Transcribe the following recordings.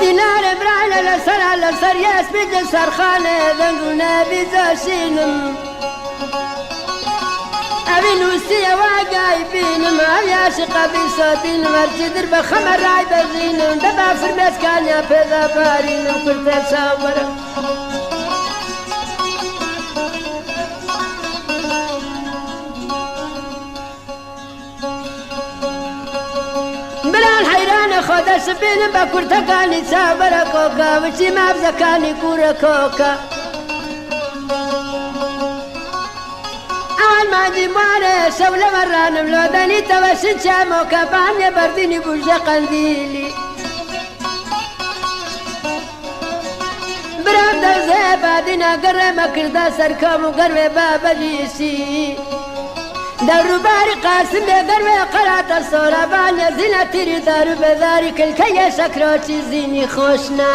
دينار برانا لسر يسبج سرخانة ذنقنا بزاشينم أبين وسيا واقايبين ما ياشق بصوتين مرتدر بخمر راي بزينم دبا فرمت كان يا بذا بارين كنت تصور بلان حيران خود سبين بكرتكاني صابر كوكا وشي ما بزكاني كورا كوكا ما دي ماري شولة مران ملوداني توشن شامو كباني برديني بوجة قنديلي برام زيبا دينا قرم كردا سركم وقرم بابا جيسي دارو باري قاسم بقرم قرات الصورة بانيا زينة تيري دارو بذارك الكي شكروتي زيني خوشنا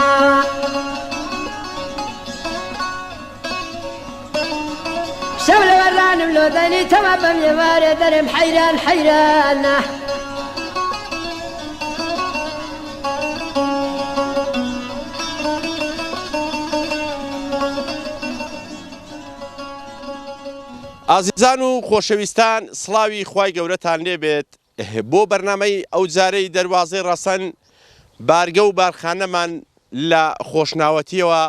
شولة وران ملوداني تمام يماري درم حيران حيران ئازیزان و خۆشەویستان سڵاوی خوای گەورەتان لێبێت بۆ بەرنامەی ئەو جارەی دەواازەی ڕەسەن بارگە و بارخانەمان لە خۆشناوەتیەوە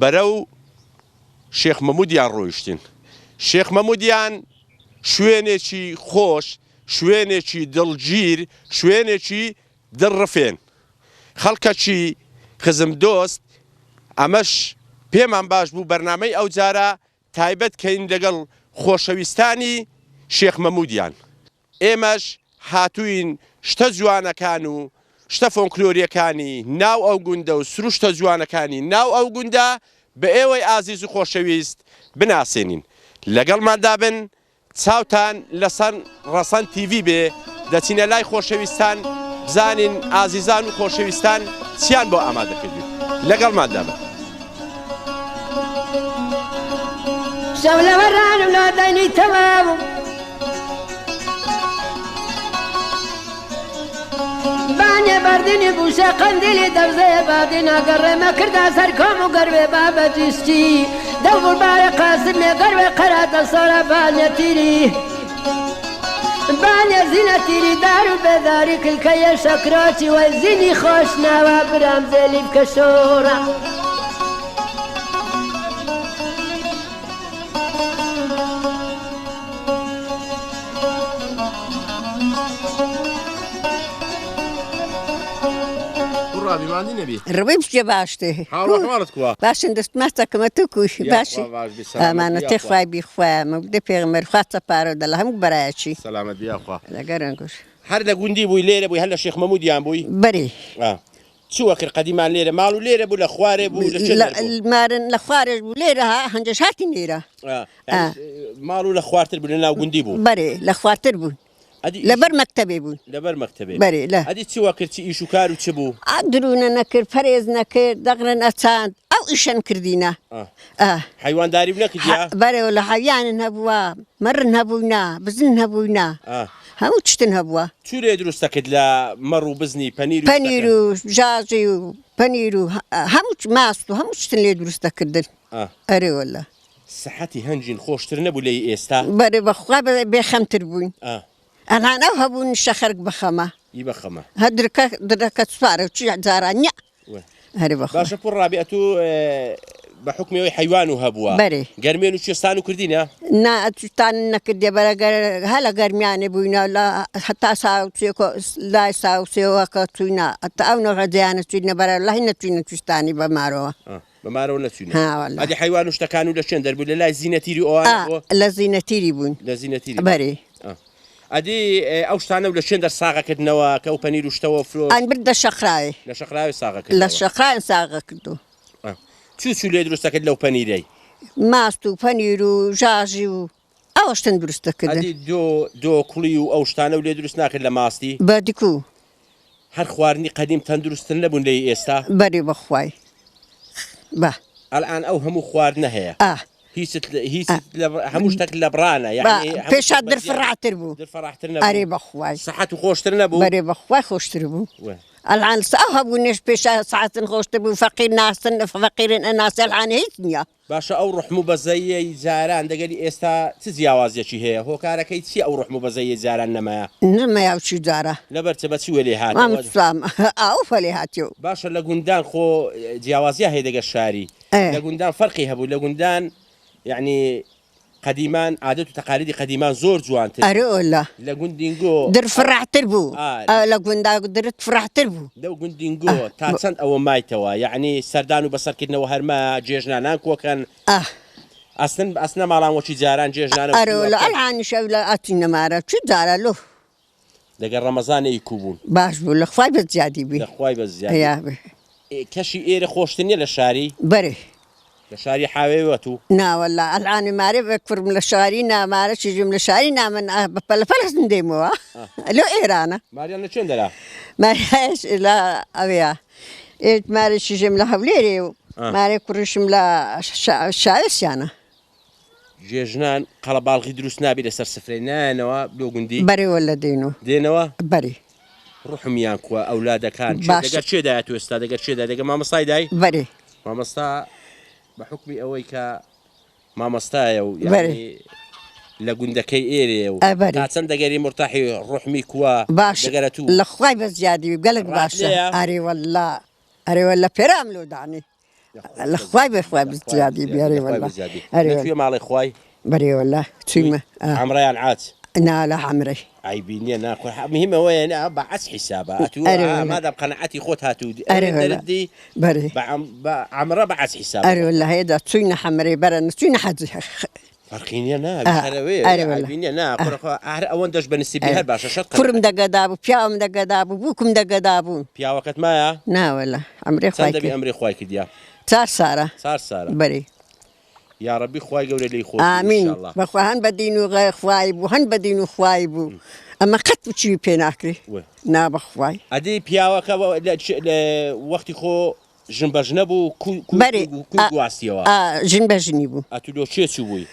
بەرەو شێخ مەموودیان ڕۆیشتین. شێخ مەموودیان شوێنێکی خۆش، شوێنێکی دڵگیر، شوێنێکی دڵڕفێن، خەڵکەکی خزم دۆست. ئەمەش پێمان باش بوو بەرنامەی ئەو جارە تایبەت کەین لەگەڵ خۆشەویستانی شێخ مەموودیان. ئێمەش هاتووین شتە جوانەکان و شتە فۆنکلۆریەکانی ناو ئەو گوندە و سروشتە جوانەکانی ناو ئەو گوندە بە ئێوەی ئازیز و خۆشەویست بناسێنین. لەگەڵماندا بن، چاوتان لەسەر ڕەسەن تیڤی بێ، دەچینە لای خۆشەویستان بزانین ئازیزان و خۆشەویستان چیان بۆ ئامادەکردوین. لەگەڵماندا بن. شولة وران ولاديني تمام بانيا برديني بوشا قنديلي دبزي بادينا قرمة كردا سركم وقربي بابا جيشتي دور باري قاسمي قربي قرات الصورة بانيا تيري بانيا زينة تيري دارو بداري كل كي شكراتي وزيني خوشنا وبرام زيلي بكشورة ربيبش باشته باشن دست ماسك ما تكوش باشي أنا تخوي بخوا مبدأ بيغمر خاطة بارو دلهم براشي سلامت بيا خوا لا قرنكوش هر لقوندي بوي ليرة بوي هلا شيخ مەموودیان بوي بري شو أكر قديمان ليرة مالو ليرة بولا خواري بولا لا المارن لخوارج ليرة ها هنجش هاتي ليرة مالو لخوارتر بولا ناو قوندي بو بري لخوارتر بو لبر مكتبي بون لبر مكتبي بري لا هذه شو كرتي إيشو كارو تشبو عدرونا نكر فريز نكر دغرنا أتساند أو إيشان كردينا حيوان داري بنا كديا بري ولا حيوان نهبوا مر نهبونا بزن نهبونا هم تشتن هبوا شو اللي درست كدلا مرو بزني بانيرو جاجي بانيرو هم ماستو هم تشتن اللي درست كردن أري ولا صحتي هنجين خوش ترنبو لي إستا بري بخوا بخمتر بون أنا هبون شخرك بخمة يبخمة دركة سفارة وشي زارانيا هري بخمة باش أقول رابعتو بحكم حيوان وهبوا بري قرمين وشي ستانو كردينا نا أتشتان نكردي برا هلا قرمياني بوينا لا حتى ساوسيكو لا ساوسيو وكتوينا أتأونو غزيانة توينا برا الله هنا توينا تشتاني بماروا بمارو ولا تشيني والله هذه حيوان وشتكانوا لشين دربوا لا زينتيري أو لا زينتيري بون لا زينتيري بري أدي أوشتانا ولا شين در ساقة كدنوا كأو بانير وشتوا فلوس أنا بدي الشخراي لا شخراي ساقة كدنوا لا شخراي ساقة كدو شو اللي درست كد لو بانيري ماستو بانيرو جاجيو أوش تندرست كده أدي دو كليو أوشتانا ولا درستنا كد لماستي بديكو هر خوارني قديم تندرستن لبون لي إستا بري بخواي با الآن أو همو خوارنا هي هيست هموش تاكل لبرانا يعني فيش در فرع تربو در فرع ترنبو أري بخواي صحته خوش ترنبو بري بخواي خوش تربو الآن سأهبونيش بيش ساعة خوش تبو فقير ناس فقير الناس الآن هيتنيا باشە ئەو ڕحم و بەزەیەی جاران دەگەری ئێستا چ جیاوازیەکی هەیە هۆکارەکەی چی ئەو ڕحم و بەزەیە جاران نەمایە نما يوشي دارا لەبەر چ بەچی وێ لێ ما هات متسام أو فلي هاتيو باشە لە گوندان خۆ جیاوازیە هەیە دەگە شاری إيه. لە گوندان فەرقی هەبوو لە گوندان یعنی قدیمان عادەت و تەقالیدی قدیمان زۆر جوانتر أري ولا لە گوندینگۆ در فرح تربو آه. لقون دا درت فرح تربو لەو گوندینگۆ تا چەند ئەوە مایتەوە یعنی سەردان و بەسەرکردنەوە هەرمە جێژنانان کۆکەن ئەسنە ماڵانوەکی جاران جێژنانە أري ولا الآن شولا أتينا مارا شو دارا له لەگەر ڕەمەزانەی کوبوون باش بقول لك خواي بزيادي بي لەخوای بە زیاد يا بي کەشی ئێرە خۆشتر نیە لە شاری بري لە شاری حاوێوەت و نا والله الآن ماري بكفر من الشارينا مارا شي من الشارينا من بلا فلس نديموا لو إيرانا ماریان لە چێن دەرا ماريش لا أبيا إيه ماري شي جملة هوليري ماري كرش ملا شايس يعني جێژنان قەڵەباڵغی دروست نابی لەسەر سفرەی نایەنەوە لۆ گوندی بري ولا دينو دێنەوە بري ڕحمیان کووە ئەولادەکان باش. دەگەر چێدایە تو ئێستا دەگەر چێدا دەگە مامەستای دای بري مامەستا بە حکمی ئەوەی کە مامەستایە و بەرێ. یعنی لە گوندەکەی ئێرێ و بەرێ. تا چەند دەگەری مرتاحی ڕحمی کووە باش دەگەرە تو لخواي بزيادي قالك باش ليه؟ أري والله أري والله بيرام لو دعني لخواي بخواي بزيادي بيري والله أري توێ والله ماڵی خوای بري والله تيمة عمرەیان عات نا لا عمري عیبی نییە ناخۆ مهمەوەیە بەعەس حیسابە مادام قەنەعەتی خۆت هاتوو دەردی بري عمرە بەعەس حیساب أري والله هيدا تينا حمري برا تينا حد فەرقینە نا ئەرێ والله. عیبی نییە نا هەر ئەوەن دەش بەنسیبی هەر باشە شەرت فرم دقدابو بياوم دقدابو بوكم دقدابو پیاوەکەت مایە نا والله عمري چەند دەبی خواي ئەمری خوای کردیا صار سارة سار سارە بري یا ڕەبی خوای گەورە لی خۆ آمين بخوا هن بدينو غير خوايبو هن بدينو خوايبو أما قد بتشي بيناكري نا بخواي ئەدی پیاوەکە لە وەختی خۆ ژنبەژنە بوو بري کوی گواستیەوە جن بجنيبو ئەتو لۆ چێ چوو بووی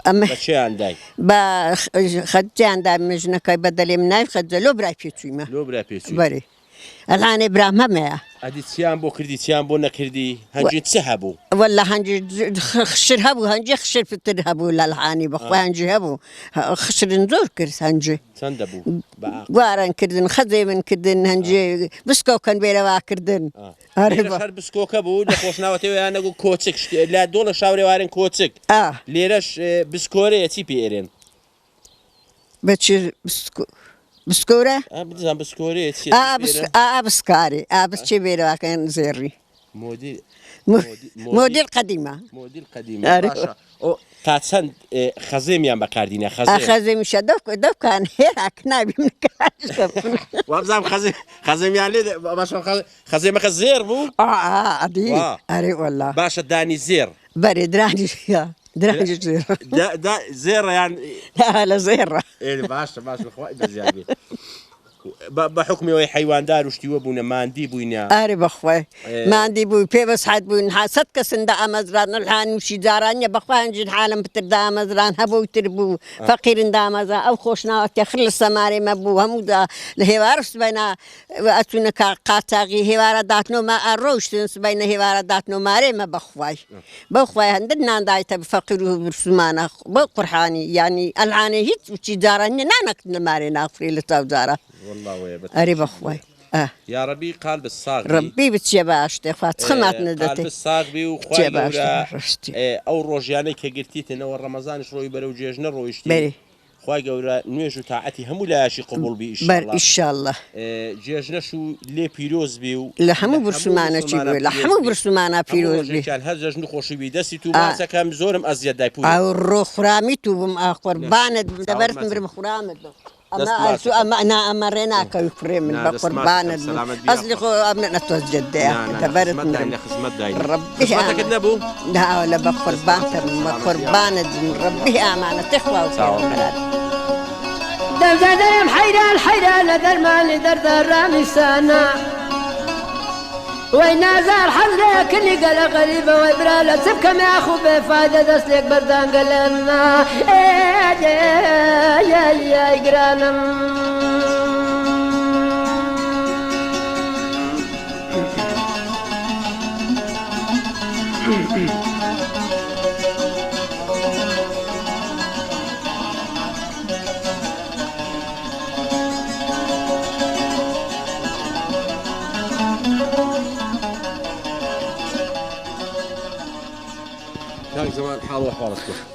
أما بە چێیان دای با خدجان دا مجنكاي بدل مناي خدلو براي بيتويما لۆ برا پێچووی بري الآن إبراهيم ما ئەدی چیان بۆ کردی چیان بۆ نەکردی هەنجی چه هەبوو والله هنجي خشر هبو هنجي خشر في التر هبو للحاني بخوا هنجي هبو خشر نزور كرس هنجي چەند دەبوو قوارن كردن خزي من كردن هنجي بسكو كان بيروا كردن لێرە هەر بسکۆکە بوو لە خۆشناوەتەوەیان نەگو کۆچک لە دۆڵە شاورێوارن کۆچک لێرەش بسکۆرەیە چی پێ ئێرێن بتشي بسكورة بدزان بسکۆرەیە چی بسكاري بس شي بيروا كان زيري موديل قديمة مۆدیل قەدیمی باشە تا چەند خەزێمیان بەکاردینە خزي مش دوك كان هيك نابي من كاش وابزانام خەزێمیان لێ باشە خەزێمەکە زێر بوو عادي أري والله باشە دانی زێر بري دراني زير زێڕیان لا زيرة باشە خۆی بەزیابێت بە حکمیەوەی حیواندار وشتیوە بوونە ماندی بووینە أري بخوي ما عندي بوي بيبس حد بوي حاسد كسن دا مزران الحان مشي زارانيا بخوي انجي العالم بتر دا مزران هبو تربو فقير دا مزران او خوشنا تخل السماري مبو هم دا الهوار سبينا اتونا قاتاغي هوار داتنو ما اروش سبينا هوار داتنو ماري ما بخوي عندنا دايته بفقير برسمانه بقرحاني يعني العاني هيت وشي زارانيا نانك ماري نافري لتوزاره والله أري بخوي يا ربي قلب الصاغ ربي بتشباش تخفات خماتنا قلب دتي الصاغ بي وخوي گەورە ئەو ڕۆژیانەی کە گرتیتنەوە ڕەمەزانش ڕۆی بەرەو جێژنە ڕۆیشتی خی گەورە نوێژ و تاعەتی هەموو لایشی قبول بی إن شاء الله جێژنەش و لێ پیرۆز بی و لە هەموو برسمانە چی بوو لە هەموو برسمانە پیرۆز بی هەر جەژن خۆشی بی دەستی تو ماسەکەم زۆرم ئەزیەت دای پوو ئەو ڕۆخرامی تو بم قوربانت دەبەرتم برم خورامت أنا أمرنا كيفري من بقربان أصلي خو أمنا توجد دبرت من ربي نبو لا ولا بقربان ربي أمانة تخوى وكذا دم زادم حيران درمان در رامي سانا وين زار حزة كل قال غريبة وإبرالة سبكم يا أخو بفايدة دسلك بردان قلنا يا إقرانم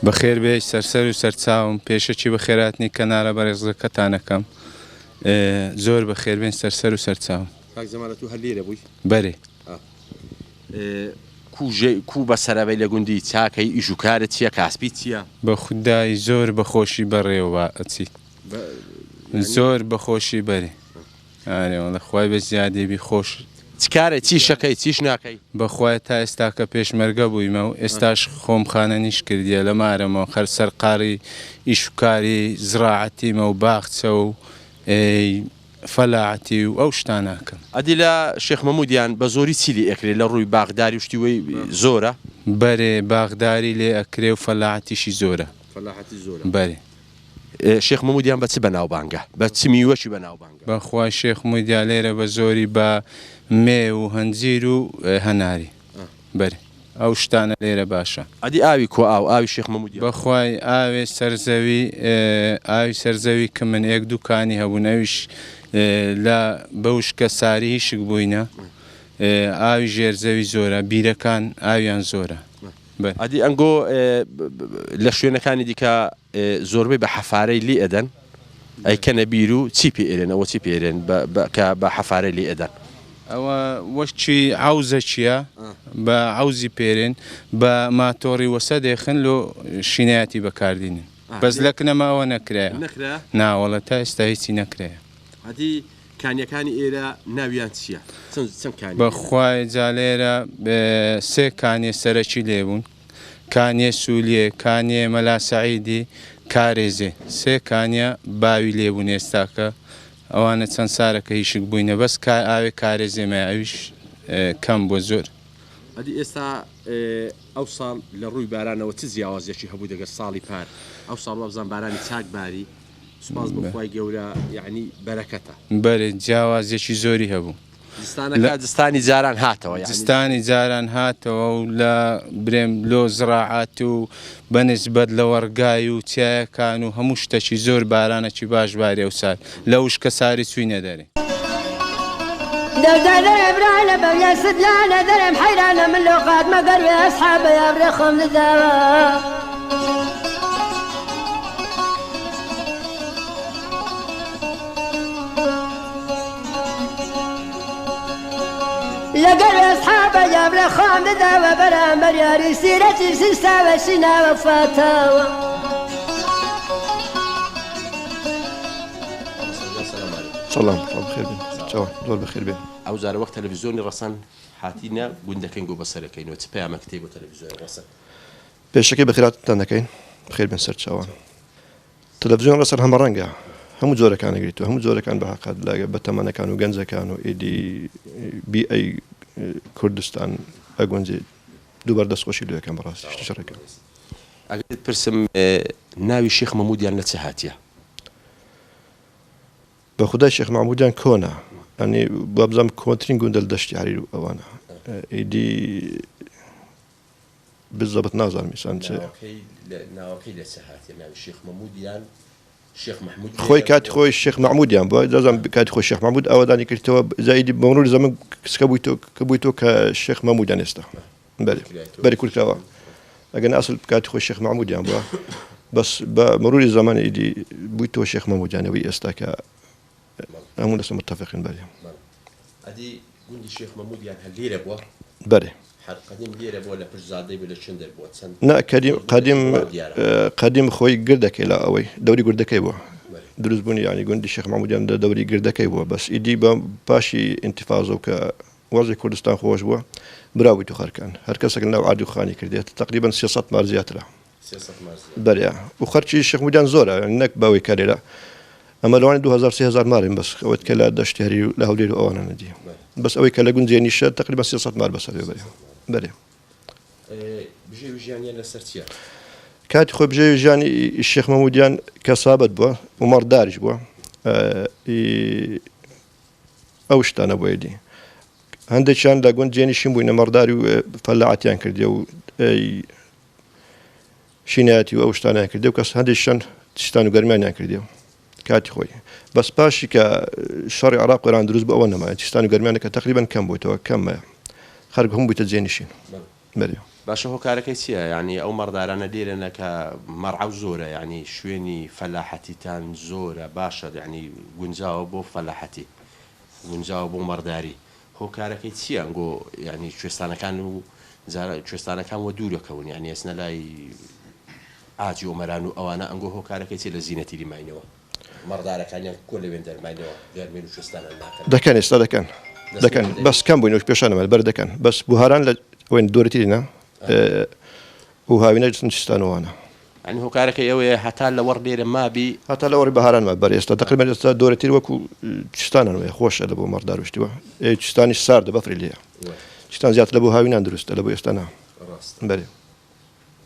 بەخێر بێ سەرسەر و سەرچاوم پێشەکی بە خێراتنی کەنارە بەڕێزەکەتانەکەم زۆر بەخێربێن سەرسەر و سەرچاوم زمانەت و هەلێرە بووی بەرێ کوو بە سەرەبەی لە گوندی چاکەی ئیش و کارت چییە کاسبی چییە بە خوددای زۆر بەخۆشی بەڕێوە ئەچیت زۆر بەخۆشی بەرێ ئارێوەڵە خی بە زیادێبی خۆش چکارێ چی شەکەی چیش ناکەی بەخوای تا ئێستا کە پێشمەرگە بوویمە و ئێستاش خۆمخانە نیش کردیە لە مارەمەوە خەر سەرقاری ئیشوکاری زراعەتیمە و باخچە و فەلاعەتی و ئەو شتاناکەم ئەدی لە شێخ مەمودیان بە زۆری چیلی ئەکرێ لە ڕووی باغداری شتیوەی زۆرە بەرێ باغداری لێ ئەکرێ و فەلاعەتیشی زۆرە بەرێ شێخ مەمودیان بە چ بەناوبانگە بە چ میوەشی بەناوبانگە بەخوای شێخ مەمودیا لێرە بە زۆری بە مێ و هەنجیر و هەناری بەرێ ئەو شتانە لێرە باشە ئەدی ئاوی کۆ ئاوی شێخ مەمودیان بەخوای ئاوێ سەرزەوی ئاوی سەرزەوی کە من یەک دوکانی هەبوونەویش لە بەوشکە ساری هیشک بووینە ئاوی ژێرزەوی زۆرە بیرەکان ئاویان زۆرە ئەدی ئەنگۆ لە شوێنەکانی دیکە زۆربەی بە حەفارەی لی ئەدەن ئەیکەنە بیر و چی پێ ئێرێن ئەوە چی پێێرێن کە بە حەفارەی لی ئەدەن ئەوە وەشی عوزە چییە بە عوزی پێرێن بە ماتۆڕی وەسە دێخن لۆ شینایەتی بەکاردێنن بەس لەکنەمە ئەوە نەکرایە ناوەڵە تا ئێستا هیچی نەکرایە ئەدی کانیەکانی ئێرە ناویان چییە بەخوای جالێرە سێ کانێ سەرەکی لێبوون کانێ سوولیێ کانێ مەلاسەعیدی کارێزێ سێ کانیا باوی لێبوون ئێستاکە ئەوانە چەند سارەکە هیشک بووینە بەس ئاوێ کارێزێمە ئەویش کەم بۆ زۆر ئەدی ئێستا ئەو ساڵ لە ڕووی بارانەوە چ جیاوازیەکی هەبوو دەگەر ساڵی پار ئەو ساڵ وەبزان بارانی چاک باری سوپاس بەخوای گەورە یعنی بەرەکەتە بەرێ جیاوازیەکی زۆری هەبوو دستانی جاران هاتەوە دستانی جاران هاتەوە و لە برێم لۆ زراعات و بەنسبەت لە وەرگای و چایەکان و هەموو شتێکی زۆر بارانێکی باش بارێ و سار لە وشکە ساری چوینە دەرێ دەردەرە برانە بەویە سدلانە دەرم حەیرانە من لۆ قاتمە گەروێ ئەسحابە یاڕێ خۆم دەداوە لەگەر ئەسحابە یاڕێ خۆم دەداوە بەرامبەر یاری سیرەتی سیستاوە شیناوە فاتاوە سلام بخير بين شو دول بخير بين ئەو جارە وەک تەلەڤیزۆنی ڕەسەن هاتیینە گوندەکەین گۆ بەسەرەکەینەوە چ پەیامە کتێب بۆ تەلەڤیزۆنی ڕەسەن پێشەکەی بەخێراتتان دەکەین بخير بين سەر چاوان تەلەڤیزۆن ڕەسەن هەمە ڕەنگە هەموو جۆرەکان گریتوە هەموو جۆرەکان بەحقات لاگە بە تەمەنەکان و گەنجەکان و ئیدی بیئەی کوردستان ئەگونجێ دووبار دەستخۆشی لێەکەم بەڕاستی شەڕەکە ئەگەر پرسم ناوی شێخ مەمودیان لە چ هاتیە بە خودای شێخ مەحموودیان کۆنا ئەنی بابزانم کۆنترین گوندە لە دەشتی هەریر و ئەوانە ئیدی بزەبت نازانم میسان چێ ناوەکەی لە چ هاتیە ناوی شێخ مەمودیان شێخ محمود خۆی کاتی خۆی شێخ مەحمودیان بۆ دەزانم کاتی خۆی شێخ مەحمود ئەوەدانی کردەوە زایدی بەمرۆری زەمن کە بوویتەوە کە شێخ مەحمودیان ئێستا بەری کورتەوە ئەگەن ئەسڵ کاتی خۆی شێخ مەحمودیان بووە بەس بە مەروری زەمان ئیدی بوویتەوە شێخ مەحمودیانەوەی ئێستا کە هەموو دەستە متفقین بەرێ ئەدی گوندی شێخ مەمودیان هەر لێرە بووە بەرێ قدیم لێرە بووە لە پشتزادەی بە لە چند دەربووە چەند نا قدیم خۆی گردەکەی لە ئەوەی دەوری گردەکەی بووە دروست بوونی ینی گوندی شێخ مەحمودیان دەوری گردەکەی بووە بەس ئیدی بە پاشی ئینتیفاز و کە وەزی کوردستان خۆش بووە براوی تو خەرکان هەر کەسێک ناو عادی و خانی کردێت تقریبا 300 مار زیاترە بەرێ و خەرچی شێخ مەحمودیان زۆرە نەک باوی کارێرە ئەمە لەوانی 2000 مارین بەس ئەوەت کە لە دەشتی هەریر و لە هەولێر و ئەوانە نەدی بەس ئەوەی کە لە گونجێ نیشە تقریبا 300 مار بەسەر بەرێ بژێوی ژیانیان لەسەر چییە کاتی خۆی بژێوی ژیانی شێخ مەحمودیان کەسابەت بووە و مەڕداریش بووە ئەو شتانە بۆیدی هەندێکیان لە گوند جێنشین بووینە مەڕداری و فەلاعەتیان کردی و شینایەتی و ئەو شتانیان کردی و کەس هەندێکیان تشتان و گەرمیانیان کردی و کاتی خۆی بەس پاشی کە شەڕی عێراق و ئێران دروست بوو ئەوە نەمایە تشتان و گەرمیانە کە تەقریبەن کەم بوویتەوە کەممە خەرگ هەموو بوویتە جێنشین بەێ باشە هۆکارەکەی چییە یعنی ئەو مەڕدارانە لێرەنە کە مەڕعەو زۆرە یعنی شوێنی فەلاحەتیتان زۆرە باشە یعنی گونجاوە بۆ فەلاحەتی گونجاوە بۆ مەڕداری هۆکارەکەی چییە ئەنگۆ یعنی کوێستانەکان و کوێستانەکان وە دوورەکەون یعنی ئێسنە لای ئاجی ئۆمەران و ئەوانە ئەنگۆ هۆکارەکەی چی لە زیینەتیری ماینەوە مەڕدارەکانیان کۆ لەوێن دەرماینەوە گەرمێن و کوێستانە ناکەن دەکەن ئێستا دەکەن بەس کەم بووین و پێشانەمە بەر دەکەن بەس بوهاران لە ئەوێن دۆرەتیرینە و هاوینە چستانەوەوانە ئەنی هۆکارەکەی ئەوەیە هەتا لە وەڕ لێرە مابی هەتا لە وەڕی بەهارانمە بەر ئێستا تقریبا ئێستا دۆرەتیر وەکو چستانەوەی خۆشە لە بۆ مەڕداروشتیوە چستانی ساردە بەفری لێە چستان زیاتر لە بۆ هاوینان دروستە لە بۆ ئێستا نا بەێ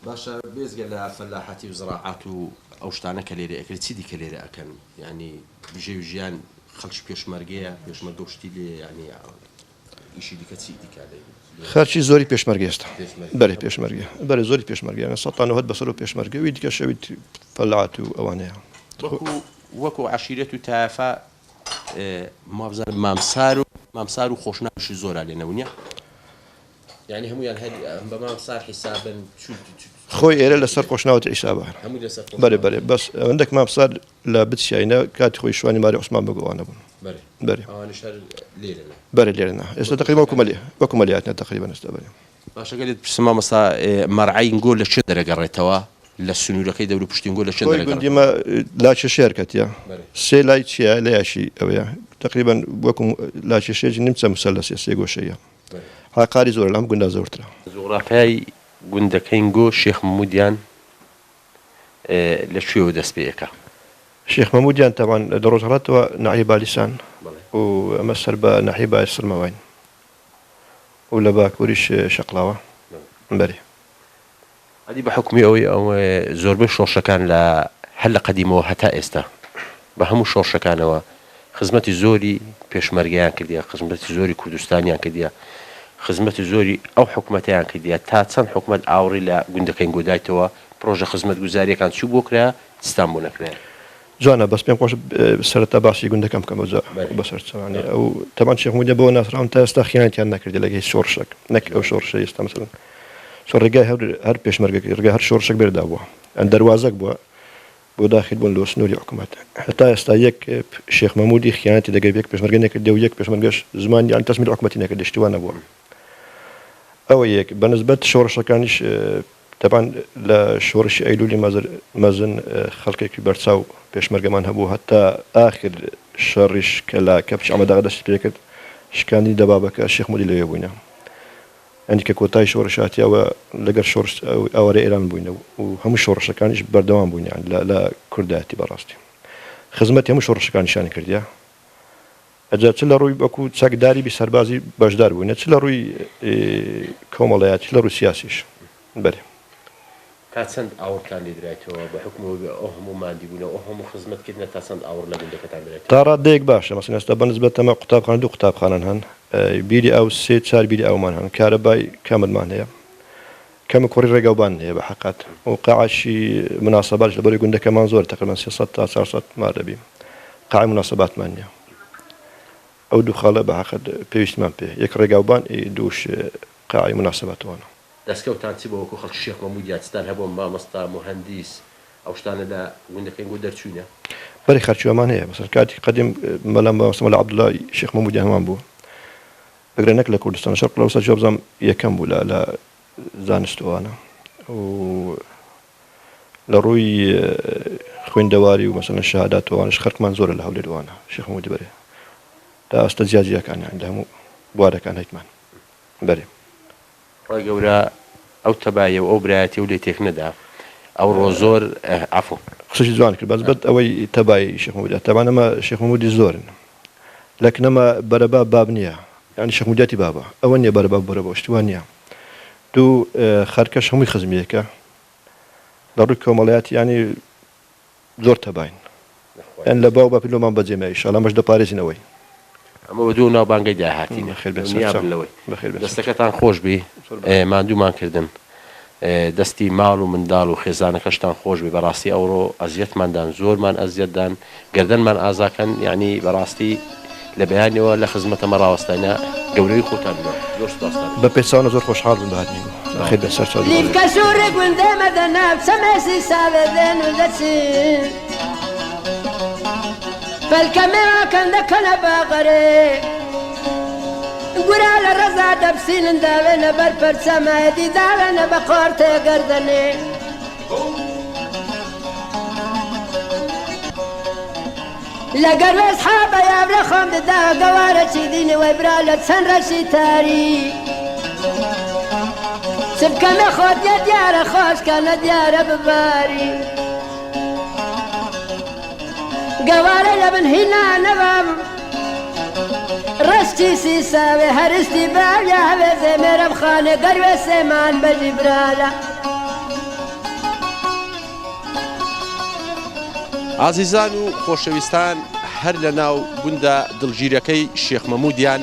باشە بێزگە لە فەلاحەتی و زراعات و ئەو شتانە کە لێرە ئەکرێت چی دیکە لێرە ئەکەن ینی بژێ و ژیان خەڵکی پێشمەرگەیە پێشمەرگە شتی لێ ینی ئیشی دیکە چی دیکە خەرچی زۆری پێشمەرگە ئێستا بەرێ پێشمەرگە بەرە زۆری پێشمەرگیانە سەتانەوەت بەسەر و پێشمەرگەوی دیکە شەویت فەلاعات و ئەوانەیە وەکو عشیرەت و تایفە مابزار مامسار و خۆشناویشی زۆرە لێنەونیە یعنی هەمویان بە مامسار حیسابن خۆی ئێرە لەسەر خۆشناوت عیسابە بەرێ بەرێ بەس ئەوەندێک مامسار لە بچیاینە کاتی خۆی شوانی ماری عوسمان بگەوانە بوون بەرە لێرەنا ئێستا تقریبا وەکومەلیاتنە تقریبا ئێستا بەرێ باشەگەلێت پرسما مەسا مەرعین گۆ لە چێ دەرەگەڕێتەوە لە سنوورەکەی دەور پشتین گۆ لە چێ دەرەگەڕێتەوە لاچە شێرکەتیە سێ لای چیە لە یاشی ئەوەیە تقریبا وەکو لاچە شێژی نیمچە مسەلەسێ سێ گۆشەیە هاقاری زۆر لەم گوندا زۆرترە جوغرافیای گوندەکەین گۆ شێخ محمودیان لەکوێوە دەست پێیەکە شێخ محمودیان تاوان دەڕۆژهڵاتەوە ناحیە بالیسان و ئەمە سەر بە ناحیە بایر سلمەوەین و لە باکووریش شەقڵاوە بەرێ ئەدی بە حکمی ئەوەی ئەو زۆربەی شۆڕشەکان لە هەر لە قەدیمەوە هەتا ئێستا بە هەموو شۆڕشەکانەوە خزمەتی زۆری پێشمەرگەیان کردیە خزمەتی زۆری کوردستانیان کردیە خزمەتی زۆری ئەو حکوومەتیان کردیە تا چەند حکوومەت ئاوڕی لە گوندەکەین گۆدایتەوە پرۆژە خزمەت گوزاریەکان چوو بۆ کرا ستان بۆ نەکرێت جوانە بەس پێم خۆش سەرەتا باسی گوندەکەم بکەم بەسەرچەوانی ئەو تەمان شێخ محمودیان بۆ ناسراون تا ئێستا خیانەتیان نەکردی لەگەی شۆڕشێک نەک ئەو شۆڕشە ئێستا مەسەڵەن ڕێگای هەر پێشمەرگەکەی ڕێگای هەر شۆڕشێک بێردا بووە ئەن دەواازەک بووە بۆ داخل بوون لە سنووری حکوومەت هەتا ئێستا یەک شێخ محمودی خیانەتی دەگەی یەک پێشمەرگە نەکردی و یەک پێشمەرگەش زمانی یان تەسمیل حکوومەتی نەکردی شتیوان نەبووە ئەوە یەک بەنسبەت شۆڕشەکانیش تەبان لە شۆڕشی ئەیلولی مەزن خەڵکێکی بەرچاو پێشمەرگەمان هەبوو هەتا ئاخر شەڕیش کە لە کەپچ ئەمەداغا دەستی پێ کرد شکاندی دەبابەکە شێخ محمودی لەوێ بووینە ئەنی کە کۆتای شۆڕشاتیەوە لەگەر شۆڕش ئەوەرە ئێران بووینە و هەموو شۆڕشەکانیش بەردەوام بووینیان لە کوردایەتی بەڕاستی خزمەت هەموو شۆڕشەکانیشانی کردیا ئەجا چ لە ڕووی وەکو چەکداری بی سەربازی بەشدار بووینە چ لە ڕووی کۆمەڵایەتی لە ڕووی سیاسیش بەرێ تا چەند ئاوڕتان لێدرایەوە بە حکومەوە ئەو هەموو مادی بوون ئەو هەموو خزمەتکردنە تا چەند ئاوڕ لە گوندەکەتان درێت تا ڕادەیەک باشە مەسەڵەن ئێستا بەنسبەت ئەمە قوتابخانە دوو قوتابخانەن هەن بیری ئەو سێ چار بیری ئەومان هەن کارەبای کاملمان هەیە کەمە کوڕی ڕێگەوبان هەیە بە حقات و قاعشی مناسبات لە بەری گوندەکەمان زۆر تقریبا 300 تا 400 مار دەبی قاعی مناسباتمان نییە ئەو دوو خاڵە بە حقت پێویستمان پێ یەک ڕێگاوبان دووش قاعی مناسباتوانە دەستکەوتان چی بە وەکو خەڵکی شێخ محمودی چتان هەبوو مامۆستا مهندیس ئەو شتانە لە گوندەکەین گۆ دەرچوونە بەری خەرچیوەمان هەیە مەسەڵەن کاتی قەدیم مەلام مەلا عەبدوڵڵا شێخ محمودیان هەمان بوو بگرە نەک لە کوردستان شەرق لەوسە جۆبزام یەکەم بوو لە زانستوانە و لە ڕووی خوێندەواری و مەسەڵەن شەهاداتوانش خەرکمان زۆرە لە هەولێروانە شێخ محمودی بەرێ تا ئەستە جیاجیەکانیان لە هەموو بوارەکان هەیتمان بەرێ ڕای گەورە ئەو تەبایە و ئەو برایەتی و لێ تێک نەدا ئەو ڕۆ زۆر عەفو قسەی جوان کرد بەس بەت ئەوەی تەبای شێخ محمودی تەبانەمە شێخ محمودی زۆرن لەکنەمە بەرەبا باب نییە یعنی شێخ محمودیاتی بابە ئەوە نییە بەرەبا بەرەبە شتوان نییە دوو خەرکەش هەمووی خزمیەکە لە ڕووی کۆمەڵایەتی ینی زۆر تەباین یان لە باو باپیلۆمان بەجێمە ئیشاڵڵا مەش دەپارێزینەوەی ئەمە بە دوو ناوبانگەی داهاتینە بەخێر دەستەکەتان خۆش بی ماندوومان کردن دەستی ماڵ و منداڵ و خێزانەکەشتان خۆش بی بەڕاستی ئەوڕۆ ئەزیەتماندان زۆرمان ئەزیەتدان گردنمان ئازاکەن یعنی بەڕاستی لە بەیانەوە لە خزمەتەمە ڕاوەستانە گەورەی خۆتان زۆر سپاسان بە پێچانە زۆر خۆشحاڵ بووم بەهاتنی بەخێر بەسەر چاو لیفکە شوڕێ گوندەمەدە ناو چەمەسی ساوێدێن و دەچین فەلکەمێواکەندەکەنە باغەرێ گورا لە ڕەزا دەبسینن داوێنە بەر پەرچەمایەتی داوێنە بە قۆرتێ گەردەنێ لەگەر وێسحابە یاورە خۆم ددا گەوارەی دینی وەی برا لە چەند ڕەشی تاری چبکەمە خۆتیە دیارە خۆشکەنە دیارە بباری گەوارە لە بن هینانەوەم ڕستی سیساوێ هەرستی باویا هەوێ زێمێرە بخانێ گەروێ سێمان بەجی برالە ئازیزان و خۆشەویستان هەر لە ناو گوندە دڵگیرەکەی شێخ مەموودیان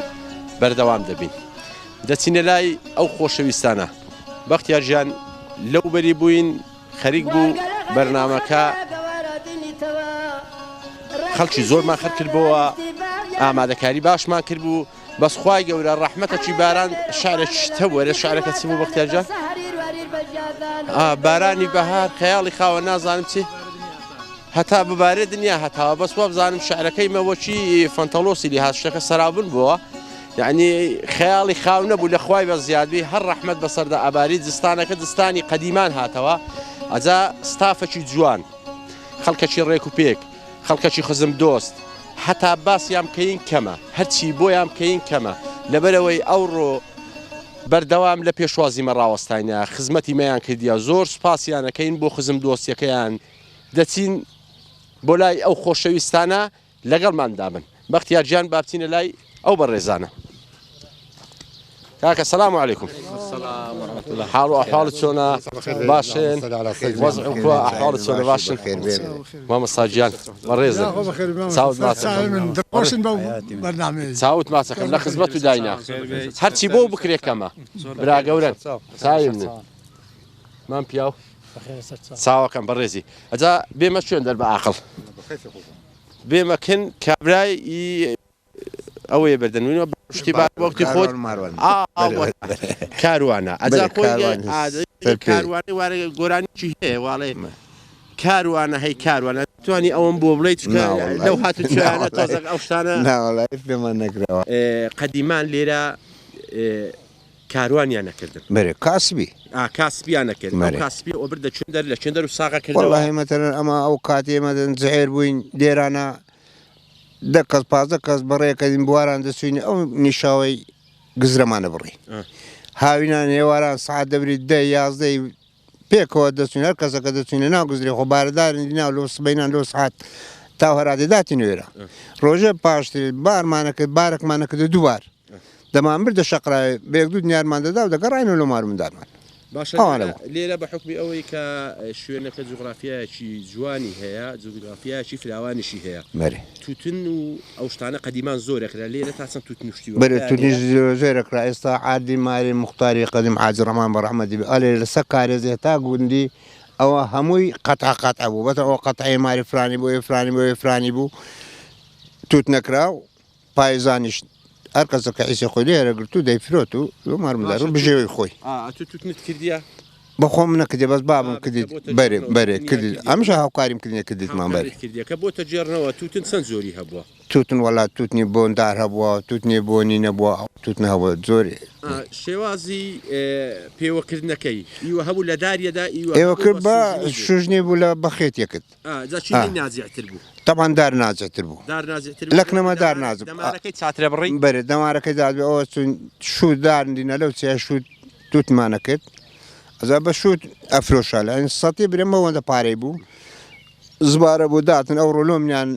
بەردەوام دەبین دەچینە لای ئەو خۆشەویستانە بەختیارژیان لەو بەری بووین خەریک بوو بەرنامەکە خەڵکی زۆرمان خەر کردبەوە ئامادەکاری باشمان کرد بوو بەسخوای گەورە ڕەحمەتەکی باران شارێکی شتە وەرە شارەکە چی بوو بەختیارجان بارانی بەهار خەیاڵی خاوە نازانم چی هەتا ببارێ دنیا هەتاوە بەس وە بزانم شعرەکەی مەوەچی فەنتەڵۆسی لی هاتشتەکە سەرابن بووە یعنی خەیاڵی خاو نەبوو لە خوای بە زیادبی هەر ڕەحمەت بەسەردا ئەباری دستانەکە دستانی قەدیمان هاتەوە ئەجا ستافەکی جوان خەڵکەکی ڕێک و پێک خەڵکەکی خزم دۆست هەتا باسییان بکەین کەمە هەرچی بۆیان بکەین کەمە لەبەرەوەی ئەوڕۆ بەردەوام لە پێشوازیمە ڕاوەستانە خزمەتی مەیان کردیە زۆر سوپاسیانەکەین بۆ خزم دۆستیەکەیان دەچین بۆ لای ئەو خۆشەویستانە لەگەڵماندا بن بەختیارجیان بابچینە لای ئەو بەڕێزانە کاکە سەلام عەلەیکوم حاڵ و ئەحواڵت چۆنە باشن وەزعکم ئەحواڵت چۆنە باشن مامۆستا گیان بەڕێزە چاوت چاوت ماچەکەم لە خزمەت و داینا هەرچی بۆ بکرێکەمە برا گەورەن چاوی منن مام پیاو چاوەکەم بەڕێزی ئەجا بێمە شوێن دەر بە عاقڵ بێمەکن کابرای ئەوەیە بەردەنوینەوە شتی وەختی خۆت کاروانە ئەجا خۆی کاروانی وارە گۆرانیی هەیە واڵێ کاروانە هەی کاروانە توانی ئەوم بۆ بڵێیت لەو هاتو چیانە تۆزەک ئەو شتانە پێمان نەکراوە قەدیمان لێرە کاروانیان نەکردن بەرێ کاسبی کاسبیان نەکرد کاسبی ئەو بردە چندەر لە چندەر و ساغا کردەوە والله مەتەرەن ئەمە ئەو کاتێ مەدەن زەعێر بووین لێرانە دە کەس پازە کەس بەڕێکەدین بواران دەچوینە ئەو نیشاوی گزرەمانە بڕی هاوینان هێواران سعات دەبریت دە یازدەی پێکەوە دەچوین هەر کەسەکە دەچوینە ناو گزرێ خۆ بارەدارن ناو لەو سبەینان لەو سعات تا هەرادێ داتی نوێرە ڕۆژە پاشتر بارمانەکرد بارێکمانەکرد دووبار دەمان بردە شەقراوێ بێک دوو دنیارمان دەدا و دەگەڕاینەوە لە مارمندارمان باشە لێرە بە حکمی ئەوەی کە شوێنەکە جوغرافیایەکی جوانی هەیە جوغرافیایەکی فراوانیشی هەیە توتن و ئەو شتانە قەدیمان زۆرەکرا لێرە تا چەند توت نوشتیوە بەرێ توتنی زۆرەکرا ئێستا عادی ماری مختاری قەدیم حاجی ڕەحمان بەڕەحمەتی بێ ئەلێ لەسەر کارێزێ تا گوندی ئەوە هەمووی قەتعقەت ئەبوو بەتە ئەوە قەتعی ماری فرانی بۆ ئێفرانی بۆ ئێفرانی بوو توت نەکرا و پایزانیش هەر کەسەکە عیسی خۆی لێرە گرت و دەیفرۆت و مارمدار و بژێوی خۆی توتنت کردیە بەخۆم نەکردێ بەس بابم کردیت بەرێ کردیت ئەمش هاوکاریم کردنە کردیتمان بەرێ کردیەکە بۆتە جێڕنەوە توتن چەند زۆری هەبووە توتن وڵات توتنی بۆندار هەبووە توتنی بۆنی نەبووە توتن هەبووە زۆری شێوازی پێوەکردنەکەی ئیوە هەبوو لە داریەدا ئێوە کرد بە شوژنی بوو لە بەخێتیەکرد نازیعتر بوو طبعا دار نازێتتر بوو لەکنەمە دار نازم چاترە بڕی بەرێ دەمارەکەی دادبێ ئەوە چون شوود دارندینە لەو چێ شوود توتمانە کرد ئەزا بە شوود ئەفرۆشە لە سەتی برێمەوەندە پارەی بوو زبارە بوو داتن ئەو ڕۆلۆمیان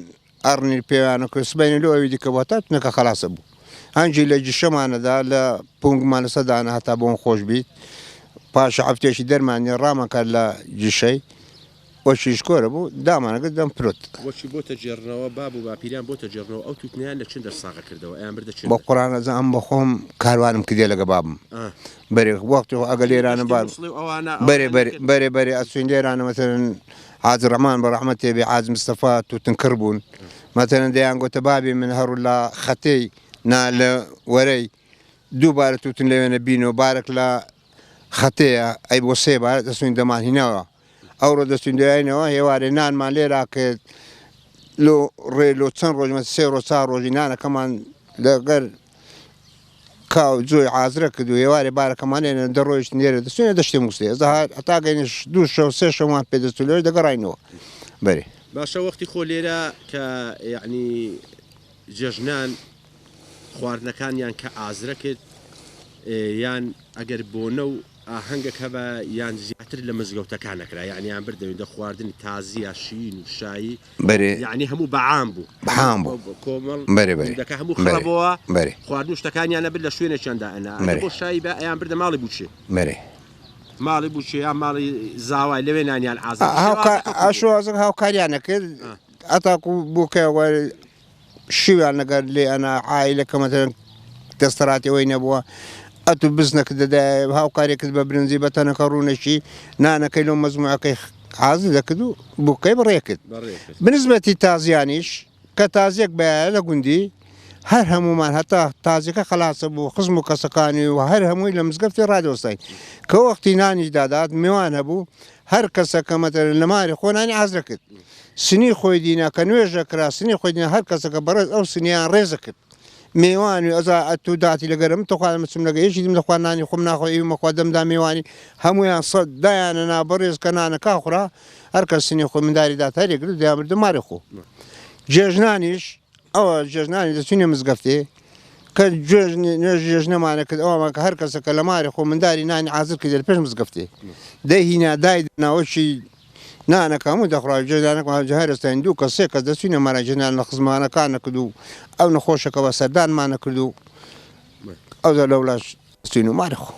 ئەڕنی پێوانە کرد سبینە لۆ ئەوی دیکەوە تا تونەکە خەلاسە بوو هەنجی لە جیشەمانەدا لە پونگمانە سەدانە هەتا بۆن خۆش بیت پاشە هەفتێکی دەرمانی ڕامەکە لە جیشەی وەشیش کۆرە بوو دامانەکە دەم پرۆت وەچی بۆتە جێڕنەوە باب و باپیریان بۆتە جێڕنەوە ئەو تووتنیان لە چند دەرساغە کردەوە ئەیان بردە چند بە قورآن ئەزان بە خۆم کاروانم کردێ لەگە بابم بەرێ وەختی ئەگە لێرانە باب بەرێ ئەچوین لێرانە مەسەرەن حاج ڕەحمان بە ڕەحمەت تێبێ حاج مستەفا تووتنکڕ بوون مەسەرەن دەیان گوتە بابی من هەڕوو لە خەتەی نا لە وەرەی دووبارە تووتن لەوێنە بینەوە بارێک لە خەتەیە ئەی بۆ سێ بارە دەچوین دەمانهینەوە ئەوڕۆ دەچوین دەیانەوە هێوارێ نانمان لێرا کرد لۆ چەند ڕۆژمە سێ ڕۆ چار ڕۆژی نانەکەمان لەگەر کاو جۆی حازرە کرد و هێوارێ بارەکەمانێنە دەڕۆیشت نێرە دەچوینە دەشتێ مووسێ هەتا گەینش دوو شەو سێ شەومان پێدەچوو لێرە دەگەڕاینەوە بەرێ باشە وەختی خۆ لێرە کە یعنی جێژنان خواردنەکانیان کە ئازرە کرد یان ئەگەر بۆنە و ئاهەنگێک هەبە یان زیاتر لە مزگەوتەکانەکرا یعنییان بردەوێتە خواردنی تازیە شین و شایی یعنی هەموو بەعام بوو کۆمەڵەکە هەموو خڕبەوە خواردن شتەکانیانە بر لە شوێنێکیاندا ئەنا بۆ شایی بە ئەیان بردە ماڵی بچێ ماڵی بچێ یا ماڵی زاوای لەوێ نانیان ئاشوازن هاوکاریانە کرد ئەتاکو بووکەوە شیویان لەگەر لێ ئەنا عایلەکە مەتەرەن دەستەڕاتیەوەی نەبووە ئەتو بزنەکە دەدا هاوکارێکت بە برنجی بە تەنەکە ڕوونەشی نانەکەی لەو مەزموعەکەی حازر دەکرد و بووکەی بڕێکرد بنسبەتی تازیانیش کە تازیەک بەیە لە گوندی هەر هەمومان هەتا تازیەکە خەلاسە بوو خزم و کەسەکانی و هەر هەمووی لە مزگەفتی ڕادۆستین کە وەختی نانیش دادات میوان هەبوو هەر کەسەکە مەتەرەن لە ماری خۆنانی حازرە کرد سنی خۆی دینە کە نوێژە کرا سنی خۆی دینە هەر کەسەکە بەڕێز ئەو سنیان ڕێزە کرد میوانی ئەزا ئەتو داتی لەگەرم تخوانم چم لەگە یەکی دم دەخوا نانی خۆم ناخۆی مەخوا دەمدا میوانی هەمویان سەد دایانە نا بەڕێز کە نانە کاخورا هەر کەس سنی خۆ منداری دات هەرێکرد دیابردە ماری خۆ جێژنانیش ئەوە جێژنانی دەچینە مزگەفتێ کە جێژنەمانە کرد ئەوە کە هەر کەسەکە لە ماری خۆ منداری نانی حازر کرد لە پێش مزگەفتێ دەهینا دای ناوەشی نانەکە هەموو دەخڕاو جێدانەکە هەرستین دوو کە سێ کەس دەچینە مەراجێنان لە خزمانەکانە کرد و ئەو نەخۆشەکەەوە سەردانمانە کرد و ئەو لەولاش چین و ماری خۆ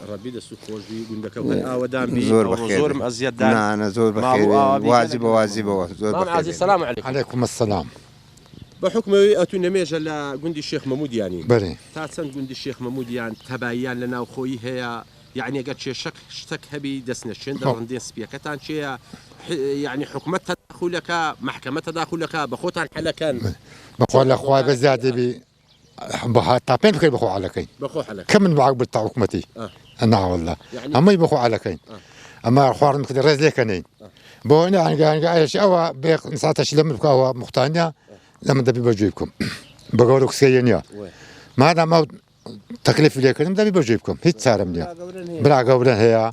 زۆرم ئەزیەت نانە زۆر وازی بە وازی بەوە زۆر سەلام عەلەیکوم السەلام بە حکمەوەی ئەتو نەمێژە لە گوندی شێخ مەموودیانی بەڵێ تا چەند گوندی شێخ مەموودیان تەباییان لە ناوخۆیی هەیە یعنی ئەگەر کێشەک شتێک هەبی دەستنەشێن ڕندێن سپیەکەتان چێە يعني حكومة تدخلك محكمة تدخلك بخوتان حلكان بخو لا خوي بزياده بي بها طابين بكي بخو على كين بخو حلك كم من معك بتاع حكومتي انا والله يعني اما بخو على كين اما خوار مقدر رز لكنين بو انا يعني شيء بيق نساتش لما بكاو مختانيا لما دبي بجيبكم بقولك سينيا ما دام تكليف لكن دبي بجيبكم هيك صار منيا بلا قبرن هي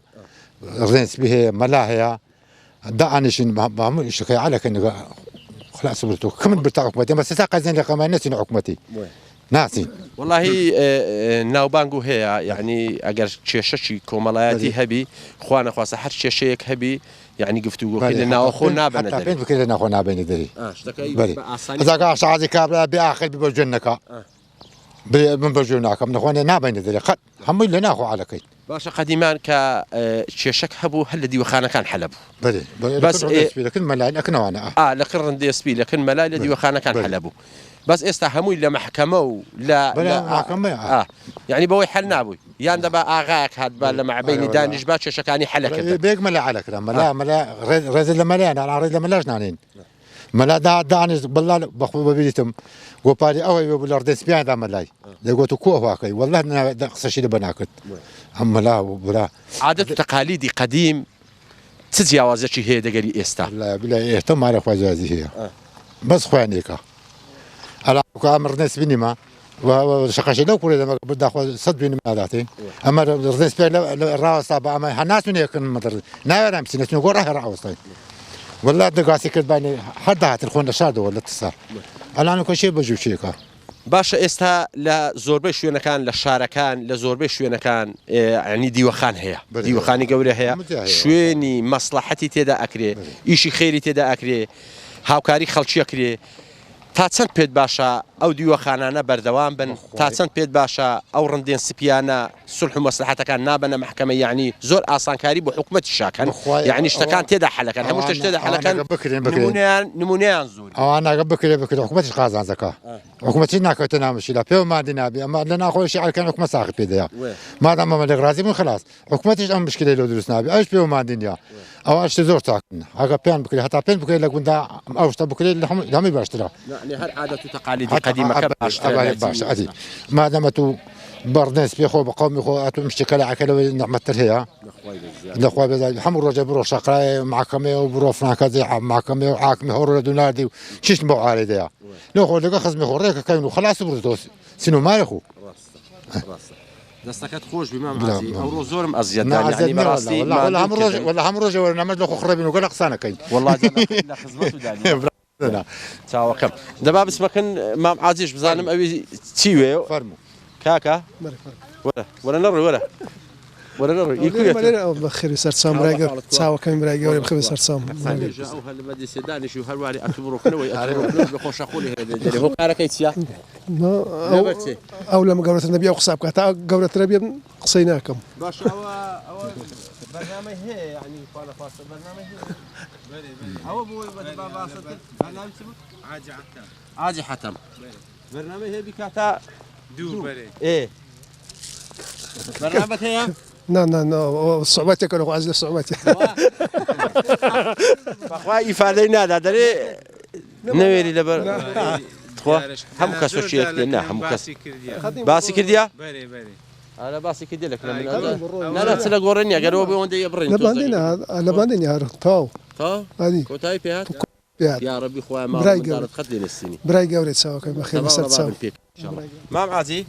رزنس به ملا هي دعنيشن بعمل اشتكي على كن خلاص برتو كم بتاع حكومتي بس ساقزين لقما نسين حكومتي ناسي والله ناوبانگو هي يعني اگر تشيشي كوملاياتي هبي خوانا خاصه هر تشيشيك هبي يعني قفتو كده ناخو نابن دري حتى كده ناخو نابن دري اشتكي اذا قاعد شعازي كابلا باخر بوجنك من بوجنك من اخوانا نابن دري هم اللي ناخو على كي باشا قديمان ك تشيشك هبو هل دي وخانا كان حلب بس لكن ملاي لكن انا لكن رندي اس بي لكن ملاي الذي وخانا كان حلبو بس استهموا الى محكمه لا محكمه يعني بوي حلنا ابوي يان دابا اغاك هاد بال مع بيني دانج باتش شكاني حلك بيق ملا على كلام ملا رز الملا انا رز الملا جنانين ملا دانج بالله بخو ببيتم وباري اوي بالارض سبيان دا ملاي لقيتو كوه واقي والله انا قصشي بناكت اما لا ولا عادات تقاليدي قديم تتجاوزش هي دغري استا لا بلا اهتم على فوازي هي بس خوانيكا على كامر ناس بينما وشقاش لو كل ما بدا اخذ صد بين مالاتي اما الناس الراس تبع ما حناس من يكن مدر ناير امس ناس نقول راه راوستي والله دقاسي كد باني حدات الخون شادو ولا تصار الان كل شيء بجو شيكا باشا استا لا زوربي شوينكان للشاركان لزوربي شوينكان يعني ديوخان هي ديوخاني قوري هي شويني مصلحتي تدا اكري ايشي خيري تدا اكري هاوكاري خلشي اكري تا چەند پێت باشە ئەو دیوەخانانە بەردەوام بن تا چەند پێت باشە ئەو ڕندێن سپیانە سولح و مەسلحەتەکان نابنە محکەمە یعنی زۆر ئاسانکاری بۆ حکومەتی شاکەن یعنی شتەکان تێدا حەلەکەن هەموو شتێک تێدا حەلەکەن نمونەیان زۆر ئەوان ناگە بکرێ حکومەتیش قازانجەکە حکومەتی ناکەوتە نامشی لە پێوە مادی نابی ئەمە لە ناخۆشی ئەکەن حکومەت ساخت پێدەیە مادام ئەمە لە غرازی من خلاص حکومەتیش ئەم مشکلەی لەو دروست نابی ئەوش پێوە مادی نییە ئەوە شتە زۆر چاکن ئەگە پێیان بکرێت هەتا پێیان بکرێت لە گوندا ئەو شتە بکرێت لە هەمووی باشترە هەر عادەت و تەقالیدی قەدیمەکە باش ئەدی مادەمە تو بەڕدەست پێ خۆ بە قومی خۆ ئەتو مشتێکە لە عکەلەوەی نەحمەتتر هەیە لەخوا بێزای هەموو ڕۆژە بڕۆ شەقرای محکەمەیە و بڕۆ فلانکەزی محکەمێ و حاکمی هەوڕۆ لە دوناردی و چیشت بۆ ئارێدەیە لۆ خۆ لەگە خزمی خۆ ڕێکەکەین و خلاص بڕۆ سینۆمارە خۆ دەستەکەت خۆش بیمام ئەوڕۆ زۆرم ئەزیەتدانی بەڕاستی وەلا هەموو ڕۆژەوە نەمەد لە خۆ خڕەبین و گەلە قسانەکەین وەڵڵا لە خزمەت و دانی چاوەکەم دەبا بسمەکەن مام عازیش بزانم ئەوی چی وێ فەرموو کاکە وەرە نەڕۆی وەرە نەڕۆی بەخێری سەرچام براگەر چاوەکەم براگەوری بخەوێ سەرچام ئەو هەلمەدەسێ دانیشی و هەرواری ئەتوبڕۆکنەوەی بە خۆشەخۆلی هەیە هۆ کارەکەی چیە ئەو لەمە گەورەتر نەبی ئەو قسە بکات تا گەورەترە بێ قسەی ناکەم باش بەرنامەی هەیە یعنی فالەفاسە بەرنامەی هەیە ئەوە بۆی بەدەبا باسەتر بەرنامی چ بوو عاجی حەتەم بەرنامەی هەیە بیکاتە دوو بەرێ برنامج هي؟ لا صعوبتك ولا عزل صعوبتي فخواي فادينا هذا دري نويري لبر خوا هم كسر شيء لنا هم كسر باسي كرديا أنا باسي كردي لك لا تسلق ورني قالوا بي وندي يبرين لا بانديني هذا تاو هذه كوتاي بيها يا ربي خويا ما دارت خدلي للسنين براي قوري تساوي بخير بس تساوي ما معزي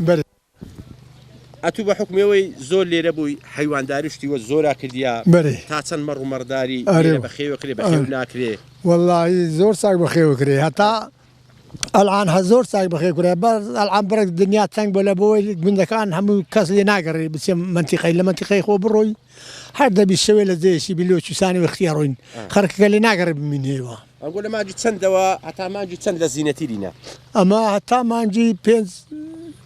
ئەتوو بە حکمەوەی زۆر لێرە بووی حیوانداری شتیوە زۆرا کردیا تا چەند مەڕ و مەڕداری بە خێوە کرێ بە خێو ناکرێ والله زۆر ساک بە خێوە کرێ هەتا ئەلعان هە زۆر ساک بە خێو کرێ بەر ئەلعان بەرەك دنیا تەنگ بۆ لە بۆی گوندەکان هەموو کەس لێ ناگەڕێ بچێ منتیقەی لە منتیقەی خۆ بڕۆی هەر دەبی شەوێ لە جێشی بیلۆ چوسانی وەختی ڕۆین خەرکەکە لێ ناگەڕێ بمینێەوە ئەگوڵ لە مانجی چەندەوە هەتا مانجی چەند لە زیینەتیرینە ئەمە هەتا مانجی پێنج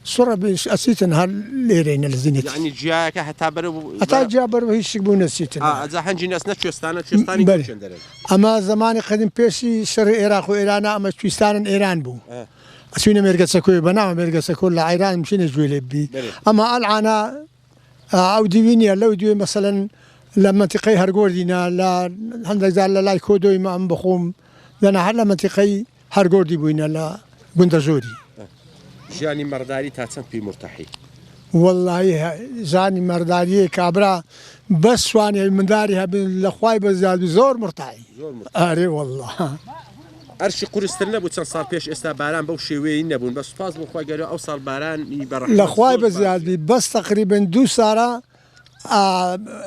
سرعة أسيتن هالليرين الزينت. يعني جاك حتى جابر وهيش يبون أسيتن. إذا حنجي ناس نتشوستاني كوشندرين. أما زمان قديم بيشي شرق العراق وإيران أما شوستان إيران بو. أسوينا أمريكا سكوي بنام أمريكا سكوي لإيران مشين جويل بي. أما العنا أو ديوينيا لو ديوي مثلا لما تقي هرجوردينا لا عندك زال لا يكودوي ما أم بخوم لأن هلا ما تقي هرجوردي بوينا لا بندزوري. جاني مرداري تاتسن في مرتاحي والله جاني مرداري كابرا بس واني من دارها بالخواي بزاد زور مرتاحي اري والله ارشي قرسترنا بو صار بيش استا باران بو شوي نبون بس فاز بو خواي قالوا اوصل باران يبرح الخواي بزاد بس تقريبا دو ساره